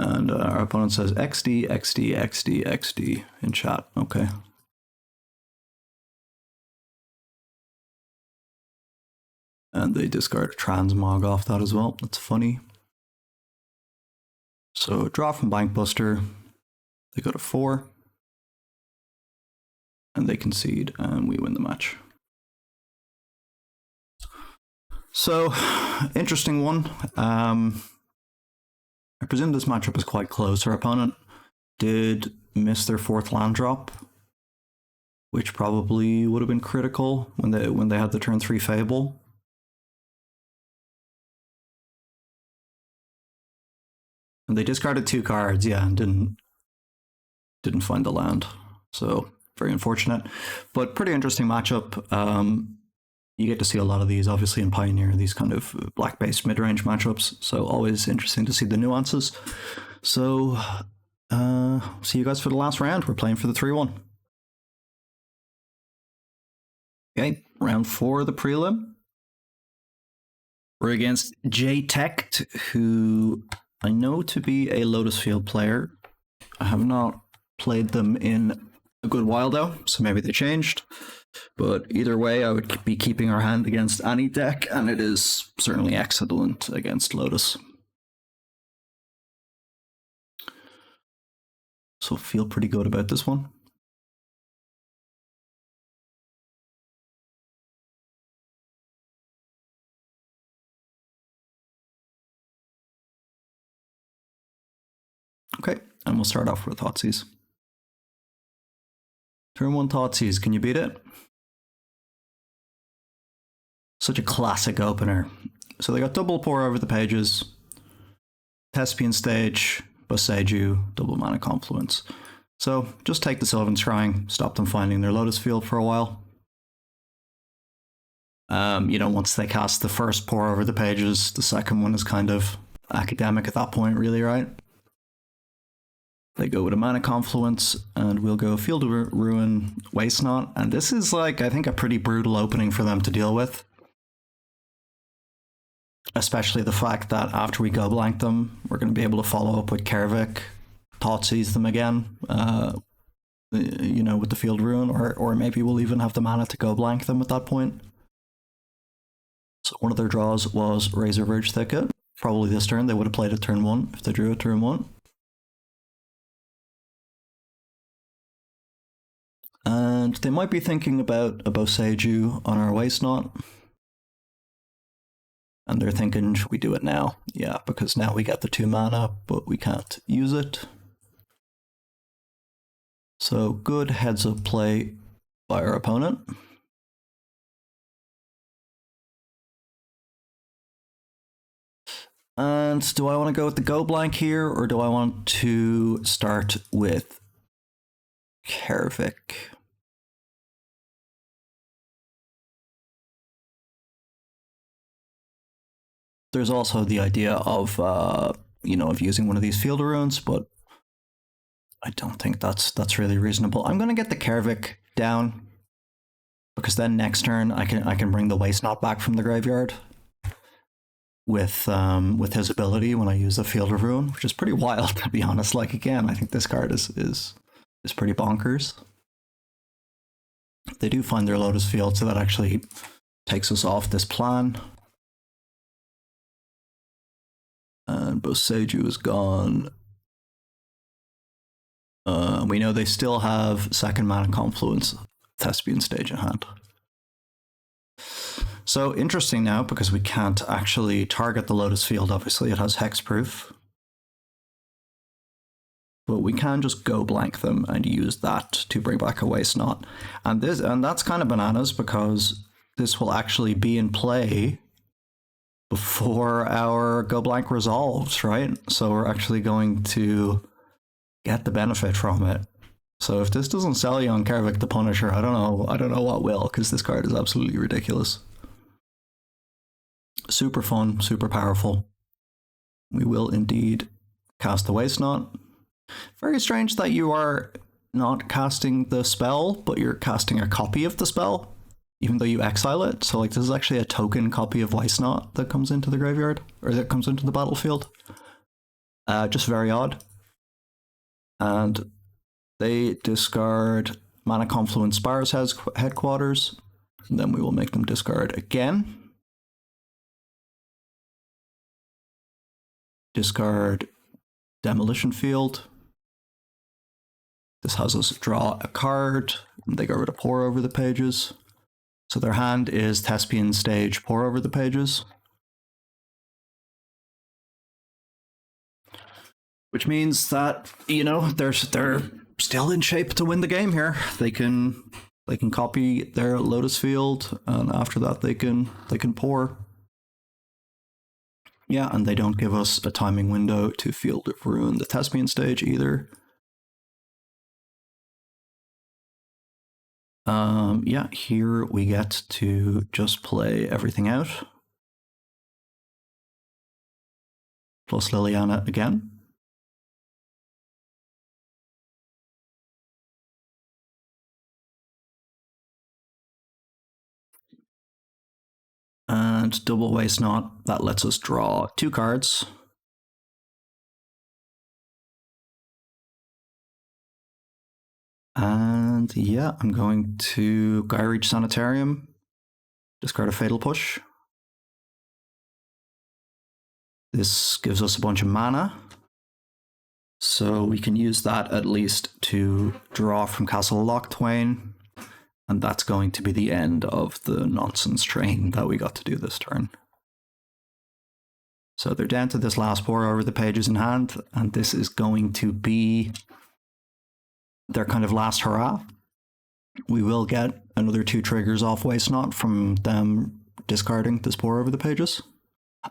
And our opponent says XD, XD, XD, XD in chat. Okay. And they discard a Transmog off that as well. That's funny. So draw from Bankbuster. They go to 4. And they concede, and we win the match. So, interesting one. I presume this matchup is quite close. Our opponent did miss their 4th land drop, which probably would have been critical when they had the turn 3 Fable. And they discarded 2 cards, yeah, and didn't find the land. So very unfortunate, but pretty interesting matchup. You get to see a lot of these, obviously, in Pioneer, these kind of black-based mid-range matchups. So always interesting to see the nuances. So see you guys for the last round. We're playing for the 3-1. Okay, round 4 of the prelim. We're against J-Tech, who I know to be a Lotus Field player. I have not played them in a good while though, so maybe they changed. But either way, I would be keeping our hand against any deck, and it is certainly excellent against Lotus. So feel pretty good about this one. Okay, and we'll start off with Thoughtseize. Turn 1 Thoughtseize, can you beat it? Such a classic opener. So they got double Pour Over the Pages, Thespian Stage, Boseiju, double Mana Confluence. So just take the Sylvan Scrying, stop them finding their Lotus Field for a while. Once they cast the first Pour Over the Pages, the second one is kind of academic at that point, really, right? They go with a Mana Confluence, and we'll go Field of Ruin, Waste Not, and this is, like, I think a pretty brutal opening for them to deal with. Especially the fact that after we go blank them, we're going to be able to follow up with Kaervek, Thoughtseize them again, with the Field Ruin, or maybe we'll even have the mana to go blank them at that point. So one of their draws was Razor Verge Thicket. Probably this turn, they would have played it turn 1 if they drew it turn 1. And they might be thinking about a Boseiju on our Waste Not. And they're thinking, should we do it now? Yeah, because now we get the 2 mana, but we can't use it. So good heads up play by our opponent. And do I want to go with the go blank here, or do I want to start with Kaervek? There's also the idea of using one of these Field of Ruins, but I don't think that's really reasonable. I'm going to get the Kaervek down, because then next turn I can bring the Waste Not back from the graveyard with his ability when I use the Field of Ruin, which is pretty wild, to be honest. Like, again, I think this card is pretty bonkers. They do find their Lotus Field, so that actually takes us off this plan. And Boseiju is gone. We know they still have second Mana Confluence, Thespian Stage in hand. So interesting now, because we can't actually target the Lotus Field, obviously it has hexproof. But we can just go blank them and use that to bring back a Waste Not. And that's kind of bananas, because this will actually be in play before our go blank resolves, right? So we're actually going to get the benefit from it. So if this doesn't sell you on Kaervek the Punisher, I don't know what will, because this card is absolutely ridiculous. Super fun, super powerful. We will indeed cast the Waste Not. Very strange that you are not casting the spell, but you're casting a copy of the spell, even though you exile it. So like, this is actually a token copy of Waste Not that comes into the graveyard, or that comes into the battlefield. Just very odd. And they discard Mana Confluence Spires Headquarters. And then we will make them discard again. Discard Demolition Field. This has us draw a card. And they got rid of Pour Over the Pages. So their hand is Thespian Stage, Pour Over the Pages. Which means that, you know, they're still in shape to win the game here. They can copy their Lotus Field, and after that they can pour. Yeah, and they don't give us a timing window to Field of Ruin the Thespian Stage either. Yeah, here we get to just play everything out. Plus Liliana again. And double Waste Not, that lets us draw 2 cards. And yeah, I'm going to Gyreach Sanitarium, discard a Fatal Push. This gives us a bunch of mana, so we can use that at least to draw from Castle Lochtwain, and that's going to be the end of the nonsense train that we got to do this turn. So they're down to this last Pour Over the Pages in hand, and this is going to be their kind of last hurrah. We will get another 2 triggers off Waste Not from them discarding this Pour Over the Pages.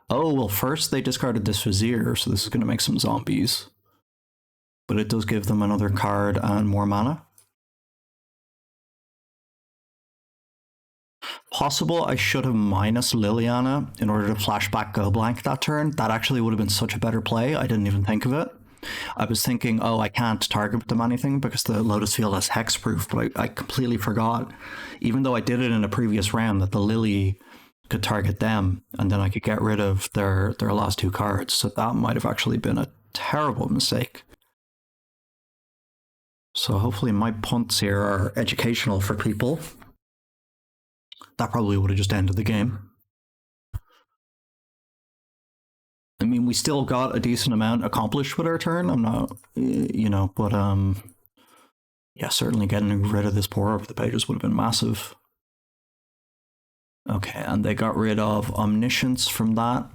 Oh, well, first they discarded this Vizier, so this is going to make some zombies. But it does give them another card and more mana. Possible I should have minus Liliana in order to flashback Go Blank that turn. That actually would have been such a better play. I didn't even think of it. I was thinking, oh, I can't target them anything because the Lotus Field has hexproof, but I completely forgot, even though I did it in a previous round, that the Lily could target them and then I could get rid of their last 2 cards. So that might have actually been a terrible mistake. So hopefully my punts here are educational for people. That probably would have just ended the game. I mean, we still got a decent amount accomplished with our turn. I'm not, you know, but yeah, certainly getting rid of this Pour Over the Pages would have been massive. Okay, and they got rid of Omniscience from that.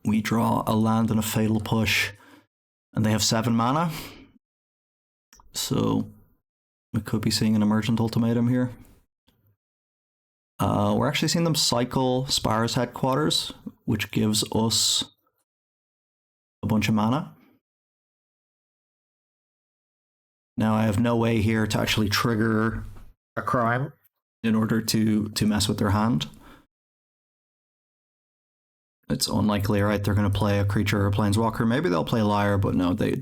We draw a land and a Fatal Push, and they have 7 mana. So we could be seeing an Emergent Ultimatum here. We're actually seeing them cycle Spires Headquarters, which gives us a bunch of mana. Now I have no way here to actually trigger a crime in order to mess with their hand. It's unlikely, right? They're going to play a creature or a planeswalker. Maybe they'll play Liar, but no, they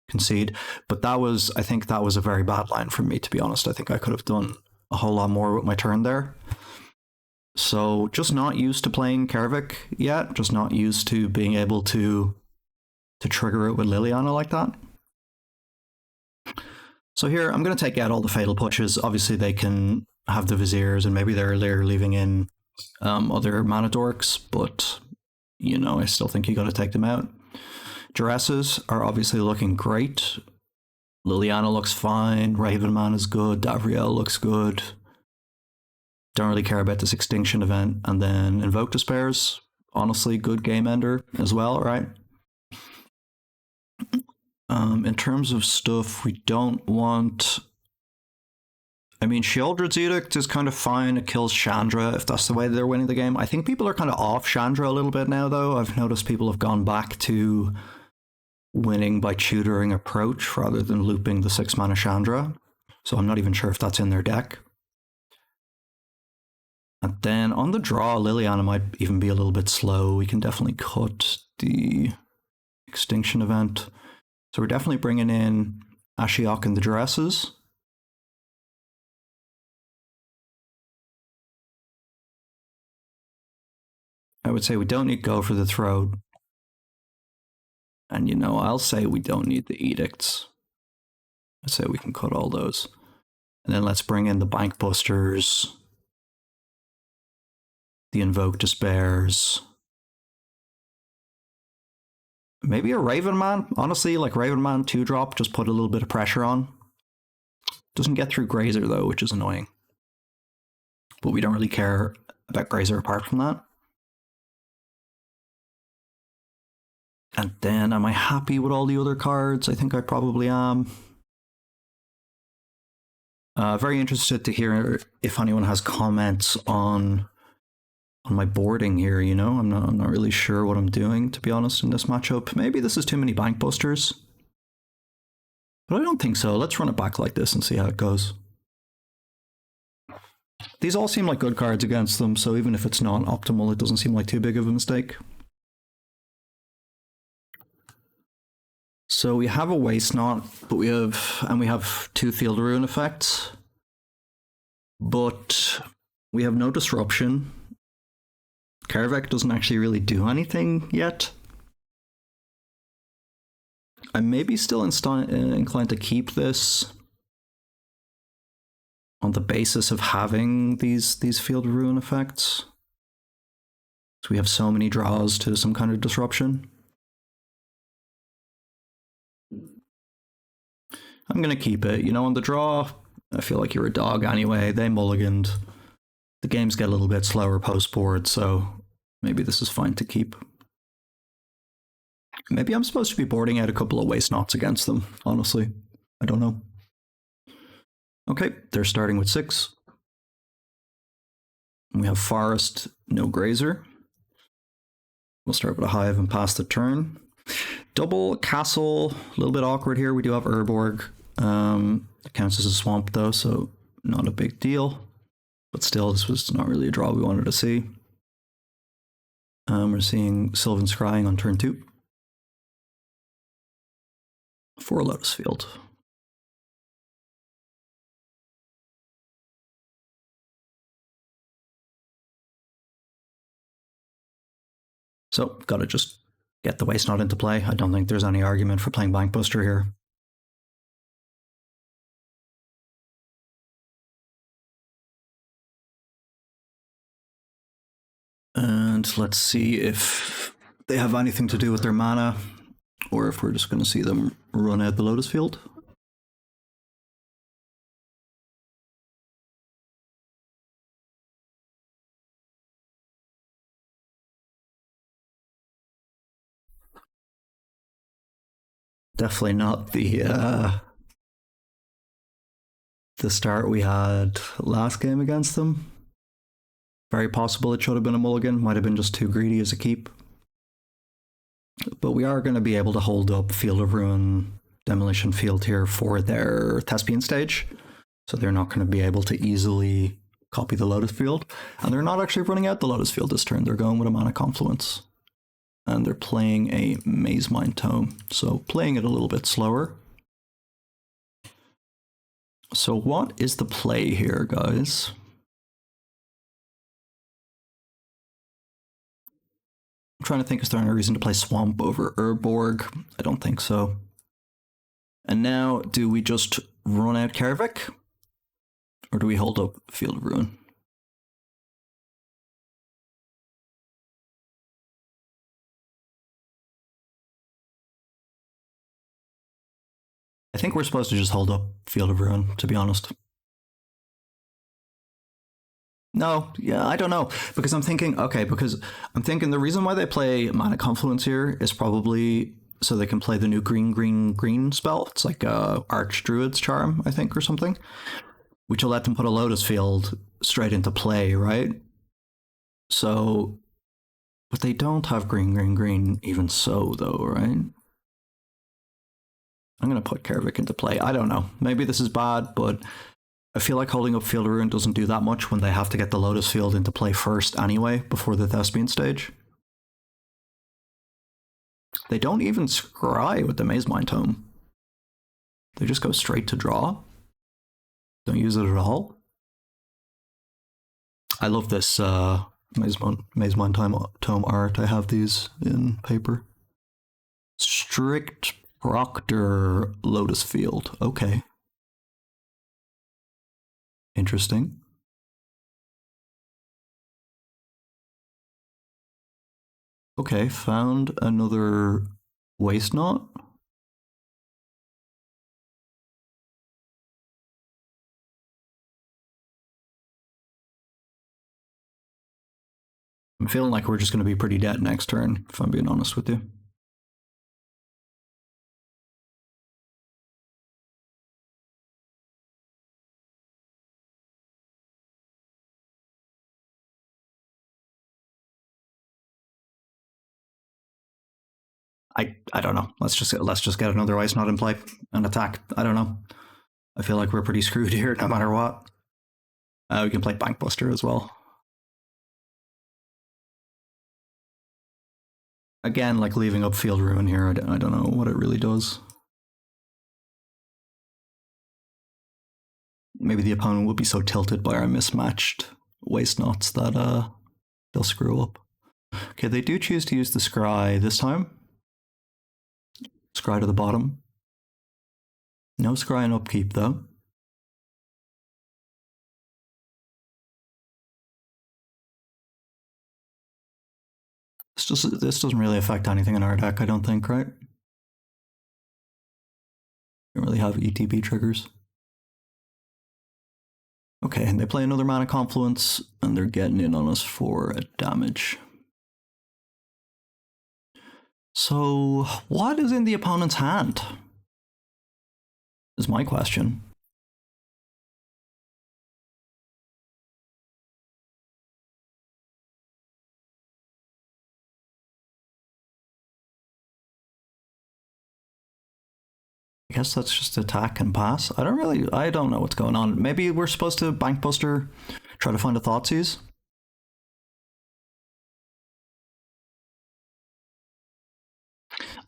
concede. But I think that was a very bad line from me, to be honest. I think I could have done a whole lot more with my turn there. So just not used to playing Kaervek yet, just not used to being able to trigger it with Liliana like that. So here I'm going to take out all the Fatal Pushes. Obviously they can have the Viziers and maybe they're leaving in other mana dorks, but you know, I still think you got to take them out. Duresses are obviously looking great. Liliana looks fine, Ravenman is good, Davriel looks good. Don't really care about this Extinction event. And then Invoke Despairs, honestly, good game ender as well, right? In terms of stuff we don't want... I mean, Sheoldred's Edict is kind of fine. It kills Chandra if that's the way they're winning the game. I think people are kind of off Chandra a little bit now, though. I've noticed people have gone back to winning by tutoring approach rather than looping the 6-mana Chandra. So I'm not even sure if that's in their deck. And then on the draw, Liliana might even be a little bit slow. We can definitely cut the Extinction event. So we're definitely bringing in Ashiok and the Duresses. I would say we don't need Go for the Throat. And you know, I'll say we don't need the edicts. I say we can cut all those. And then let's bring in the Bank Busters, the Invoke Despairs. Maybe a Raven Man. Honestly, like Raven Man 2-drop, just put a little bit of pressure on. Doesn't get through Grazer though, which is annoying. But we don't really care about Grazer apart from that. And then, am I happy with all the other cards? I think I probably am. Very interested to hear if anyone has comments on my boarding here, you know? I'm not really sure what I'm doing, to be honest, in this matchup. Maybe this is too many Bank Busters. But I don't think so. Let's run it back like this and see how it goes. These all seem like good cards against them, so even if it's not optimal, it doesn't seem like too big of a mistake. So we have a Waste Knot, but we have 2 Field Ruin effects. But we have no Disruption. Kaervek doesn't actually really do anything yet. I'm maybe still inclined to keep this on the basis of having these Field Ruin effects. So we have so many draws to some kind of disruption. I'm going to keep it. You know, on the draw, I feel like you're a dog anyway. They mulliganed. The games get a little bit slower post-board, so maybe this is fine to keep. Maybe I'm supposed to be boarding out a couple of Waste Knots against them, honestly. I don't know. Okay, they're starting with 6. We have Forest, no Grazer. We'll start with a Hive and pass the turn. Double Castle, a little bit awkward here. We do have Urborg. It counts as a swamp though, so not a big deal. But still, this was not really a draw we wanted to see. We're seeing Sylvan Scrying on turn 2. For Lotus Field. So, gotta just get the Waste Knot into play. I don't think there's any argument for playing Bankbuster here. And let's see if they have anything to do with their mana, or if we're just going to see them run out the Lotus Field. Definitely not the start we had last game against them. Very possible it should have been a mulligan, might have been just too greedy as a keep. But we are going to be able to hold up Field of Ruin, Demolition Field here for their Thespian stage. So they're not going to be able to easily copy the Lotus Field. And they're not actually running out the Lotus Field this turn, they're going with a Mana Confluence. And they're playing a Mazemind Tome, so playing it a little bit slower. So what is the play here, guys? I'm trying to think, is there any reason to play Swamp over Urborg? I don't think so. And now, do we just run out Kaervek? Or do we hold up Field of Ruin? I think we're supposed to just hold up Field of Ruin, to be honest. No, yeah, I don't know. Because I'm thinking, the reason why they play Mana Confluence here is probably so they can play the new green spell. It's like Archdruid's Charm, I think, or something. Which will let them put a Lotus Field straight into play, right? So, but they don't have green even so, though, right? I'm going to put Kaervek into play. I don't know. Maybe this is bad, but I feel like holding up Field of Ruin doesn't do that much when they have to get the Lotus Field into play first anyway, before the Thespian stage. They don't even scry with the Mazemind Tome. They just go straight to draw. Don't use it at all. I love this Mazemind Tome art. I have these in paper. Strict Proctor Lotus Field. Okay. Interesting. Okay, found another waste knot. I'm feeling like we're just going to be pretty dead next turn, if I'm being honest with you. I don't know. Let's just get another ice knot in play and attack. I don't know. I feel like we're pretty screwed here, no matter what. We can play Bankbuster as well. Again, like leaving up Field Ruin here, I don't know what it really does. Maybe the opponent will be so tilted by our mismatched waste knots that they'll screw up. Okay, they do choose to use the Scry this time. Scry to the bottom. No Scry and upkeep though. This doesn't really affect anything in our deck, I don't think, right? Don't really have ETB triggers. Okay, and they play another Mana Confluence, and they're getting in on us for a damage. So, what is in the opponent's hand? Is my question. I guess that's just attack and pass. I don't know what's going on. Maybe we're supposed to Bankbuster, try to find a Thoughtseize.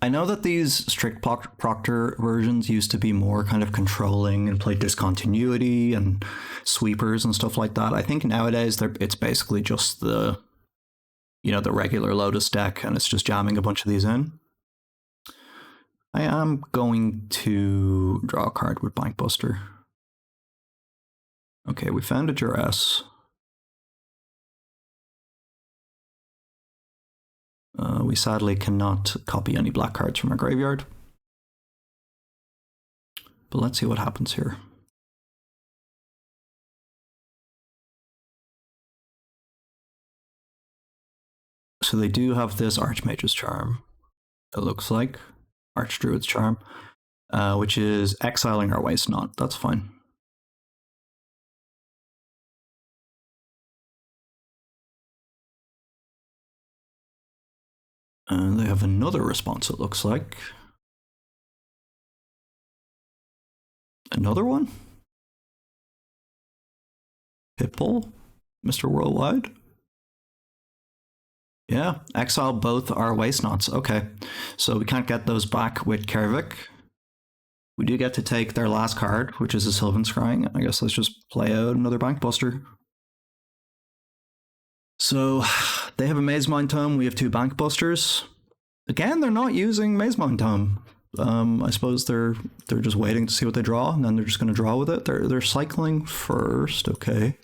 I know that these strict Proctor versions used to be more kind of controlling and play discontinuity and sweepers and stuff like that. I think nowadays it's basically just the regular Lotus deck, and it's just jamming a bunch of these in. I am going to draw a card with Bankbuster. Okay, we found a Duress. We sadly cannot copy any black cards from our graveyard. But let's see what happens here. So they do have this Archmage's Charm, it looks like. Archdruid's Charm, which is exiling our waste knot. That's fine. And they have another response, it looks like. Another one? Pitbull? Mr. Worldwide? Yeah, exile both our waste knots. Okay, so we can't get those back with Kaervek. We do get to take their last card, which is a Sylvan Scrying. I guess let's just play out another Bankbuster. So they have a Maze Mind Tome. We have two Bankbusters. Again, they're not using Maze Mind Tome. I suppose they're just waiting to see what they draw, and then they're just going to draw with it. They're cycling first. Okay.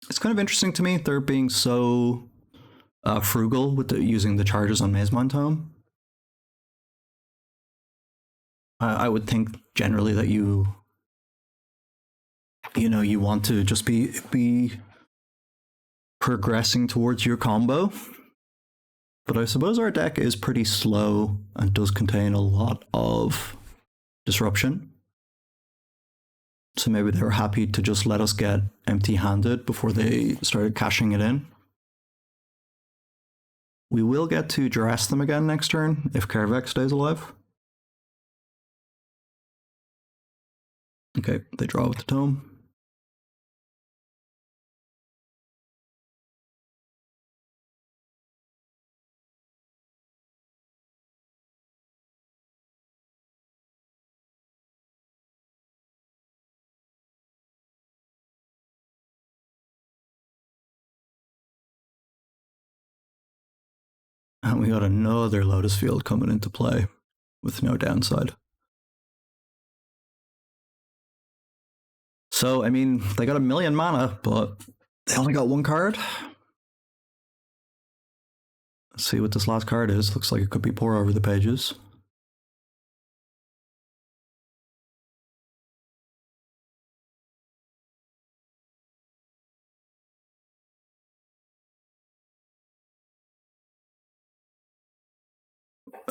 It's kind of interesting to me. They're being so frugal with using the charges on Maze Mind Tome. I would think generally that you want to just be progressing towards your combo. But I suppose our deck is pretty slow and does contain a lot of disruption. So maybe they were happy to just let us get empty-handed before they started cashing it in. We will get to Duress them again next turn if Kaervek stays alive. Okay, they draw with the tome. And we got another Lotus field coming into play with no downside. So, I mean, they got 1,000,000 mana, but they only got one card. Let's see what this last card is. Looks like it could be Pour Over the Pages.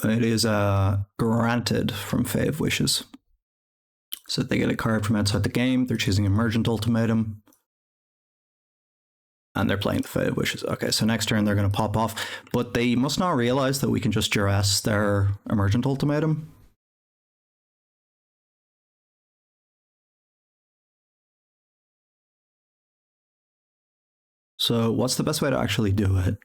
It is granted from Fae of Wishes. So they get a card from outside the game. They're choosing Emergent Ultimatum. And they're playing the Fae of Wishes. Okay, so next turn they're going to pop off. But they must not realize that we can just duress their Emergent Ultimatum. So what's the best way to actually do it?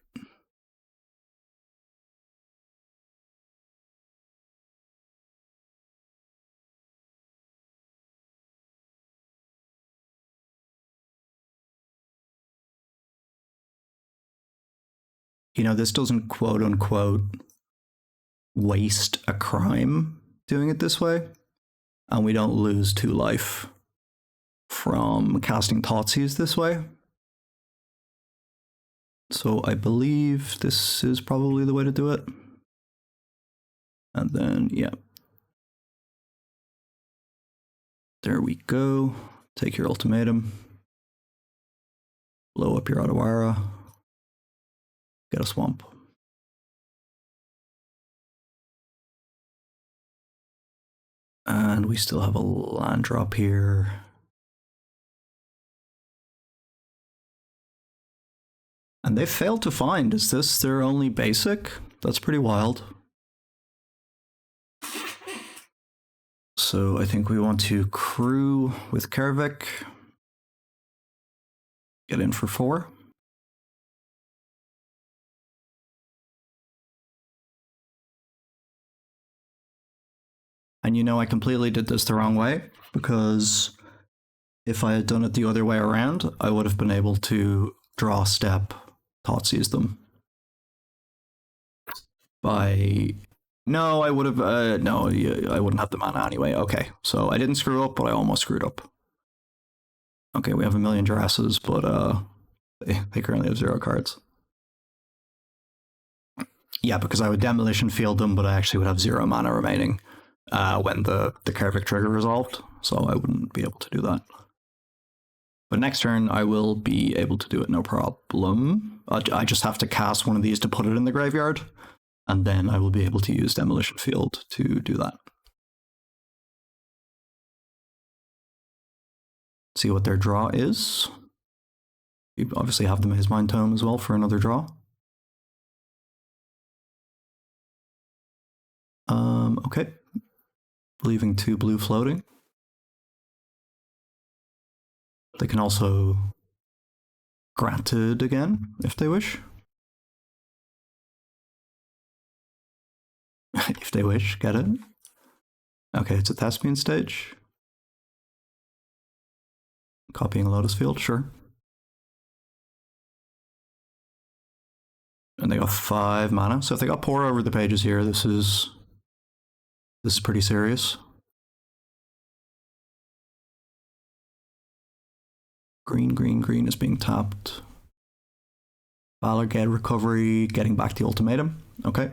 You know, this doesn't quote unquote waste a crime doing it this way. And we don't lose 2 life from casting Thoughtseize this way. So I believe this is probably the way to do it. And then, yeah. There we go. Take your ultimatum. Blow up your Otawara. Get a swamp. And we still have a land drop here. And they failed to find. Is this their only basic? That's pretty wild. So I think we want to crew with Kaervek. Get in for 4. And you know, I completely did this the wrong way, because if I had done it the other way around, I would have been able to draw step, Thoughtseize them. No, I would have, no, I wouldn't have the mana anyway. Okay, so I didn't screw up, but I almost screwed up. Okay, we have 1,000,000 Duresses, but they currently have 0 cards. Yeah, because I would Demolition Field them, but I actually would have 0 mana remaining when the Kaervek trigger resolved, so I wouldn't be able to do that. But next turn, I will be able to do it, no problem. I just have to cast one of these to put it in the graveyard, and then I will be able to use Demolition Field to do that. See what their draw is. You obviously have the Maze Mind Tome as well for another draw. Okay. Leaving 2 blue floating. They can also Granted again, if they wish. If they wish, get it. Okay, it's a Thespian stage. Copying a Lotus field, sure. And they got 5 mana, so if they got Pour Over the Pages here, this is pretty serious. Green, green, green is being tapped. Valor get recovery, getting back the ultimatum. Okay.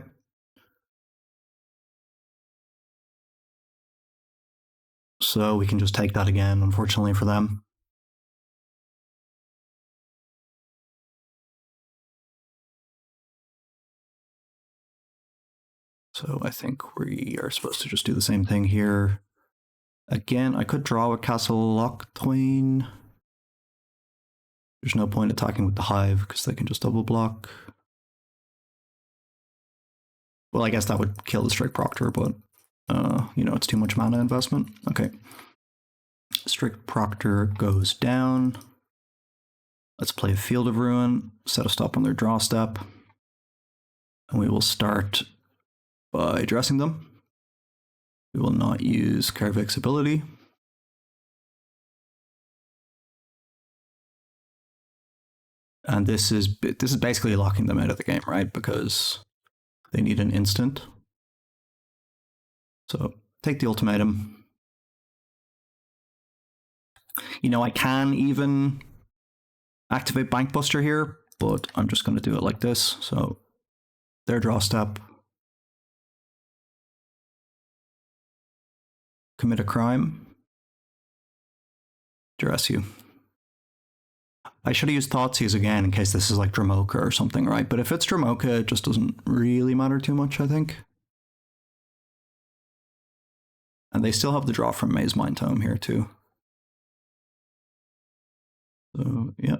So we can just take that again, unfortunately for them. So I think we are supposed to just do the same thing here. Again, I could draw a Castle Lochtwain. There's no point attacking with the Hive because they can just double block. Well, I guess that would kill the Strict Proctor, but you know, it's too much mana investment. Okay. Strict Proctor goes down. Let's play a Field of Ruin, set a stop on their draw step. And we will start by addressing them. We will not use Kaervek's ability. And this is basically locking them out of the game, right? Because They need an instant. So take the ultimatum. You know, I can even activate Bankbuster here, but I'm just going to do it like this. So their draw step. Commit a crime. Duress you. I should have used Thoughtseize again in case this is like Dramoka or something, right? But if it's Dramoka, it just doesn't really matter too much, I think. And they still have the draw from Maze Mind Tome here too. So, yeah.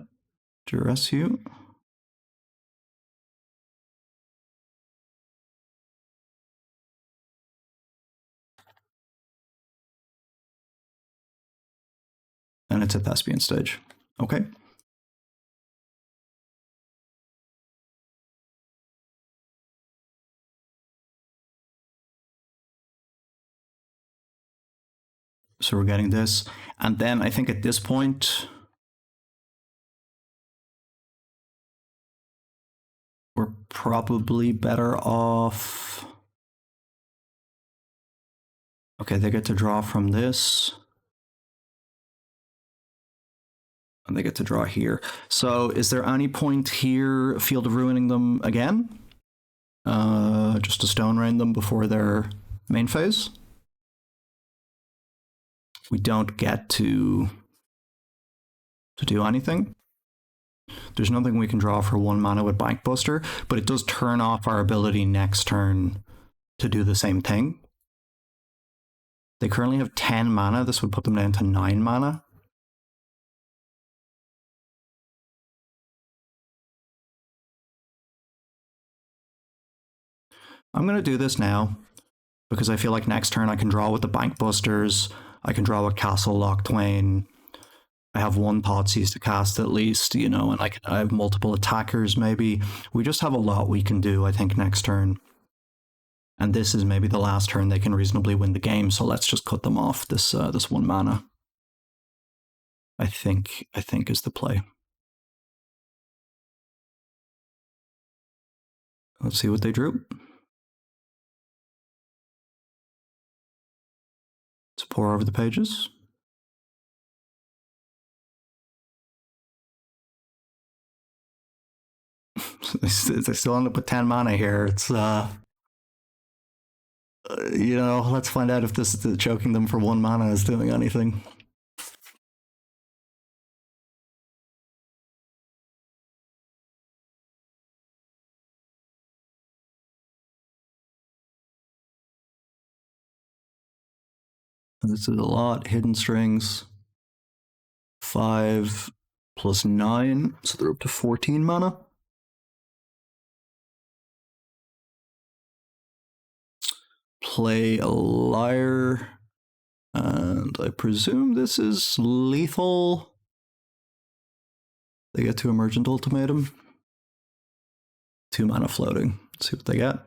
Duress you. And it's a Thespian stage. Okay. So we're getting this. And then I think at this point, we're probably better off. Okay, they get to draw from this. And they get to draw here. So is there any point here, Field of Ruining them again? Just to Stone Rain them before their main phase? We don't get to do anything. There's nothing we can draw for 1 mana with Bankbuster, but it does turn off our ability next turn to do the same thing. They currently have 10 mana. This would put them down to 9 mana. I'm going to do this now because I feel like next turn I can draw with the Bankbusters. I can draw with Castle Lock Twain. I have 1 Thoughtseize to cast at least, you know, and I have multiple attackers maybe. We just have a lot we can do, I think, next turn. And this is maybe the last turn they can reasonably win the game, so let's just cut them off this 1 mana. I think is the play. Let's see what they drew. Let's pour over the pages. They still end up with 10 mana here. It's, you know, let's find out if this choking them for 1 mana is doing anything. This is a lot. Hidden Strings. 5 plus 9, so they're up to 14 mana. Play a Liar, and I presume this is lethal. They get to Emergent Ultimatum. 2 mana floating. Let's see what they get.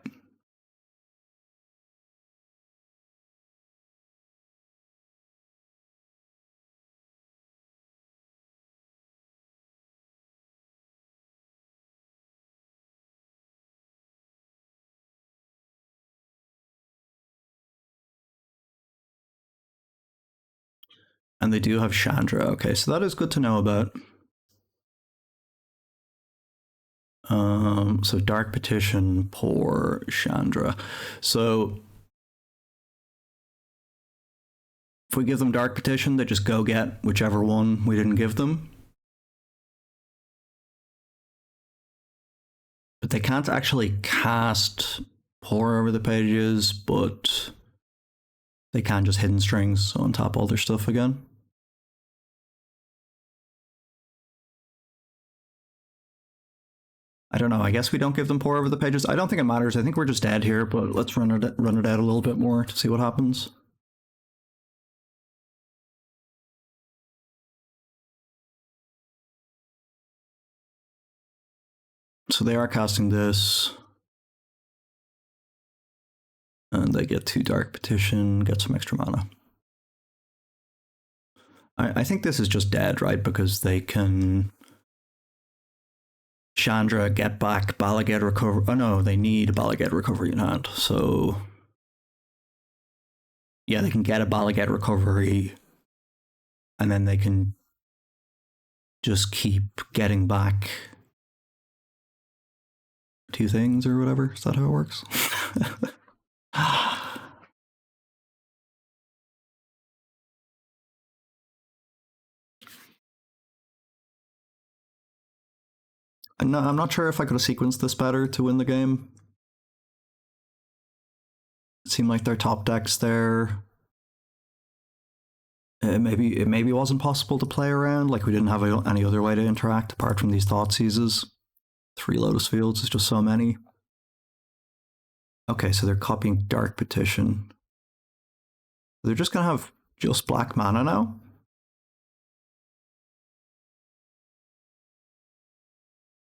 And they do have Chandra. Okay, so that is good to know about. So Dark Petition, pour Chandra. So if we give them Dark Petition, they just go get whichever one we didn't give them. But they can't actually cast pour over the pages, but they can just Hidden Strings, so untap all their stuff again. I don't know, I guess we don't give them pour over the pages. I don't think it matters. I think we're just dead here, but let's run it out a little bit more to see what happens. So they are casting this. And they get 2 Dark Petition, get some extra mana. I think this is just dead, right? Because they can Chandra, get back, Balaged recover. Oh no, they need a Balaged recovery in hand. So yeah, they can get a Balaged recovery, and then they can just keep getting back 2 things or whatever. Is that how it works? No, I'm not sure if I could have sequenced this better to win the game. It seemed like their top decks there. It maybe wasn't possible to play around. Like we didn't have any other way to interact apart from these Thoughtseizes. 3 Lotus Fields is just so many. Okay, so they're copying Dark Petition. They're just gonna have just black mana now.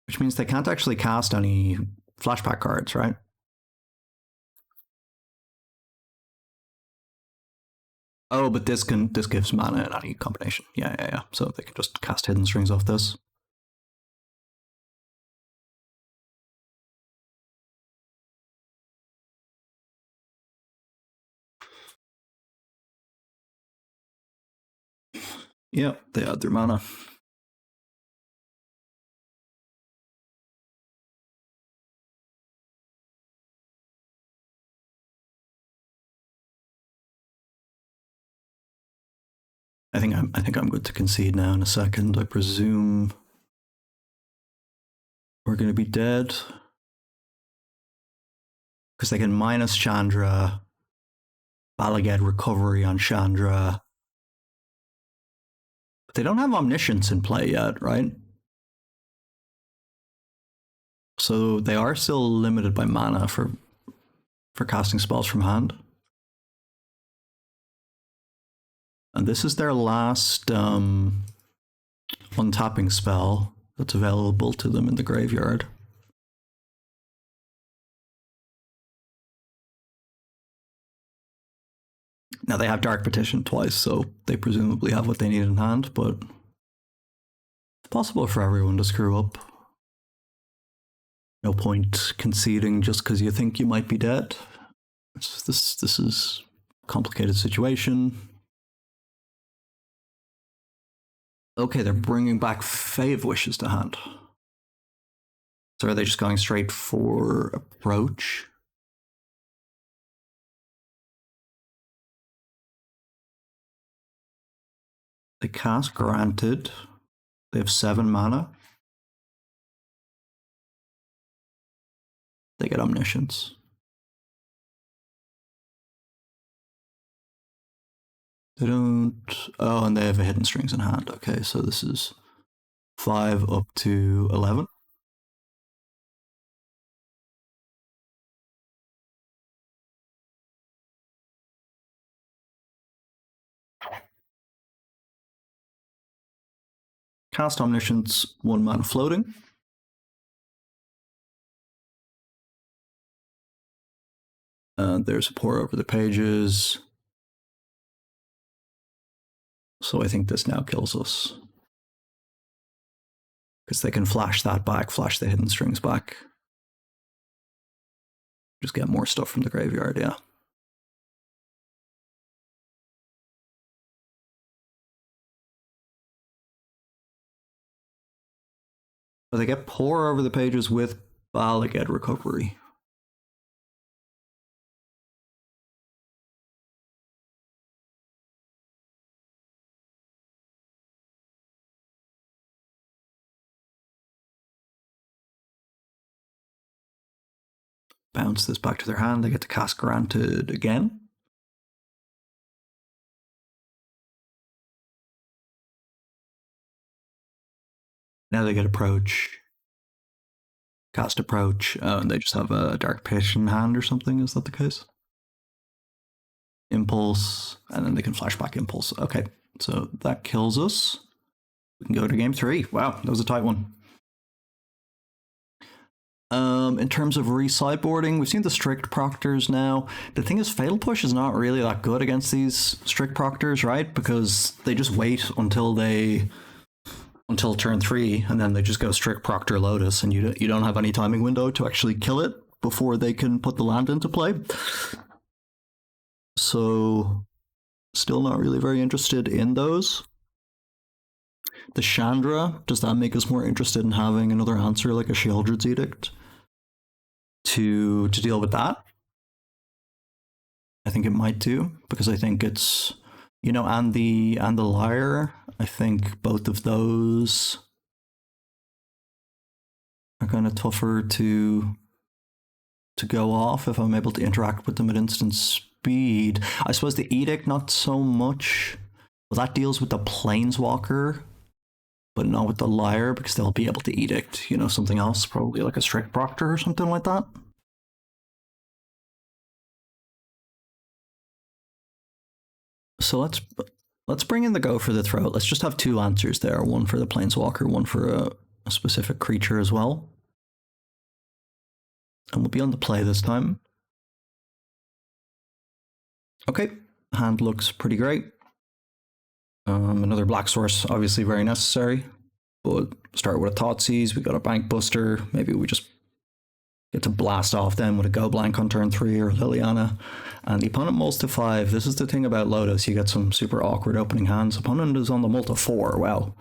Which means they can't actually cast any flashback cards, right? Oh, but this gives mana in any combination. Yeah. So they can just cast Hidden Strings off this. Yeah, they had their mana. I think I'm good to concede now in a second. I presume we're going to be dead because they can minus Chandra, Balaged recovery on Chandra, but they don't have Omniscience in play yet, right? So they are still limited by mana for casting spells from hand. And this is their last untapping spell that's available to them in the graveyard. Now they have Dark Petition twice, so they presumably have what they need in hand, but it's possible for everyone to screw up. No point conceding just because you think you might be dead. This is a complicated situation. Okay, they're bringing back Fave Wishes to hand. So are they just going straight for approach? They cast Granted. They have 7 mana. They get Omniscience. They don't... Oh, and they have a Hidden Strings in hand. Okay, so this is 5 up to 11. Cast Omniscience, 1 mana floating. And there's a Pour Over the Pages. So I think this now kills us. Because they can flash that back, flash the Hidden Strings back. Just get more stuff from the graveyard, yeah. But they get Pour Over the Pages with Balaged recovery. Bounce this back to their hand. They get to cast Granted again. Now they get Approach. Cast Approach. And they just have a Dark Petition in hand or something. Is that the case? Impulse. And then they can flash back Impulse. Okay, so that kills us. We can go to game 3. Wow, that was a tight one. In terms of re-sideboarding, we've seen the strict proctors now. The thing is, Fatal Push is not really that good against these strict proctors, right? Because they just wait until they until turn 3, and then they just go strict Proctor Lotus, and you don't have any timing window to actually kill it before they can put the land into play. So, still not really very interested in those. The Chandra, does that make us more interested in having another answer like a Sheoldred's Edict to deal with that? I think it might do, because I think it's, you know, and the Lyre, I think both of those are kind of tougher to go off if I'm able to interact with them at instant speed. I suppose the Edict, not so much. Well, that deals with the Planeswalker, but not with the Lyre, because they'll be able to Edict, you know, something else, probably like a Strict Proctor or something like that. So let's bring in the Go for the Throat. Let's just have 2 answers there, one for the Planeswalker, one for a specific creature as well. And we'll be on the play this time. Okay, hand looks pretty great. Another black source, obviously very necessary. But start with a Thoughtseize, we got a Bank Buster, maybe we just get to blast off then with a Go Blank on turn 3 or Liliana. And the opponent mulls to 5. This is the thing about Lotus, you get some super awkward opening hands. Opponent is on the mull to 4, wow.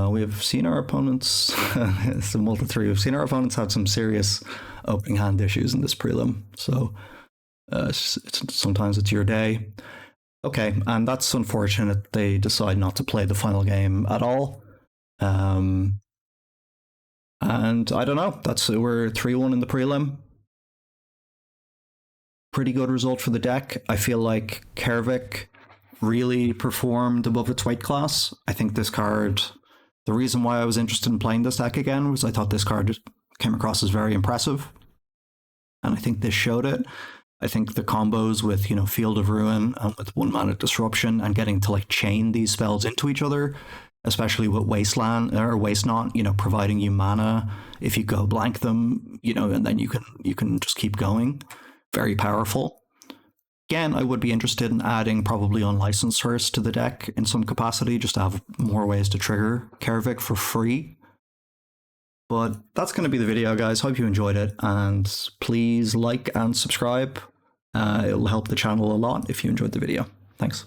We have seen our opponents, it's a mull to 3, we've seen our opponents have some serious opening hand issues in this prelim. So sometimes it's your day. Okay, and that's unfortunate. They decide not to play the final game at all. And I don't know, we're 3-1 in the prelim. Pretty good result for the deck. I feel like Kaervek really performed above its weight class. I think this card, the reason why I was interested in playing this deck again was I thought this card came across as very impressive. And I think this showed it. I think the combos with, you know, Field of Ruin and with 1-mana Disruption and getting to like chain these spells into each other, especially with Wasteland or Waste Not, you know, providing you mana if you go blank them, you know, and then you can just keep going. Very powerful. Again, I would be interested in adding probably Unlicensed Hearse to the deck in some capacity, just to have more ways to trigger Kaervek for free. But that's going to be the video, guys. Hope you enjoyed it, and please like and subscribe. It'll help the channel a lot if you enjoyed the video. Thanks.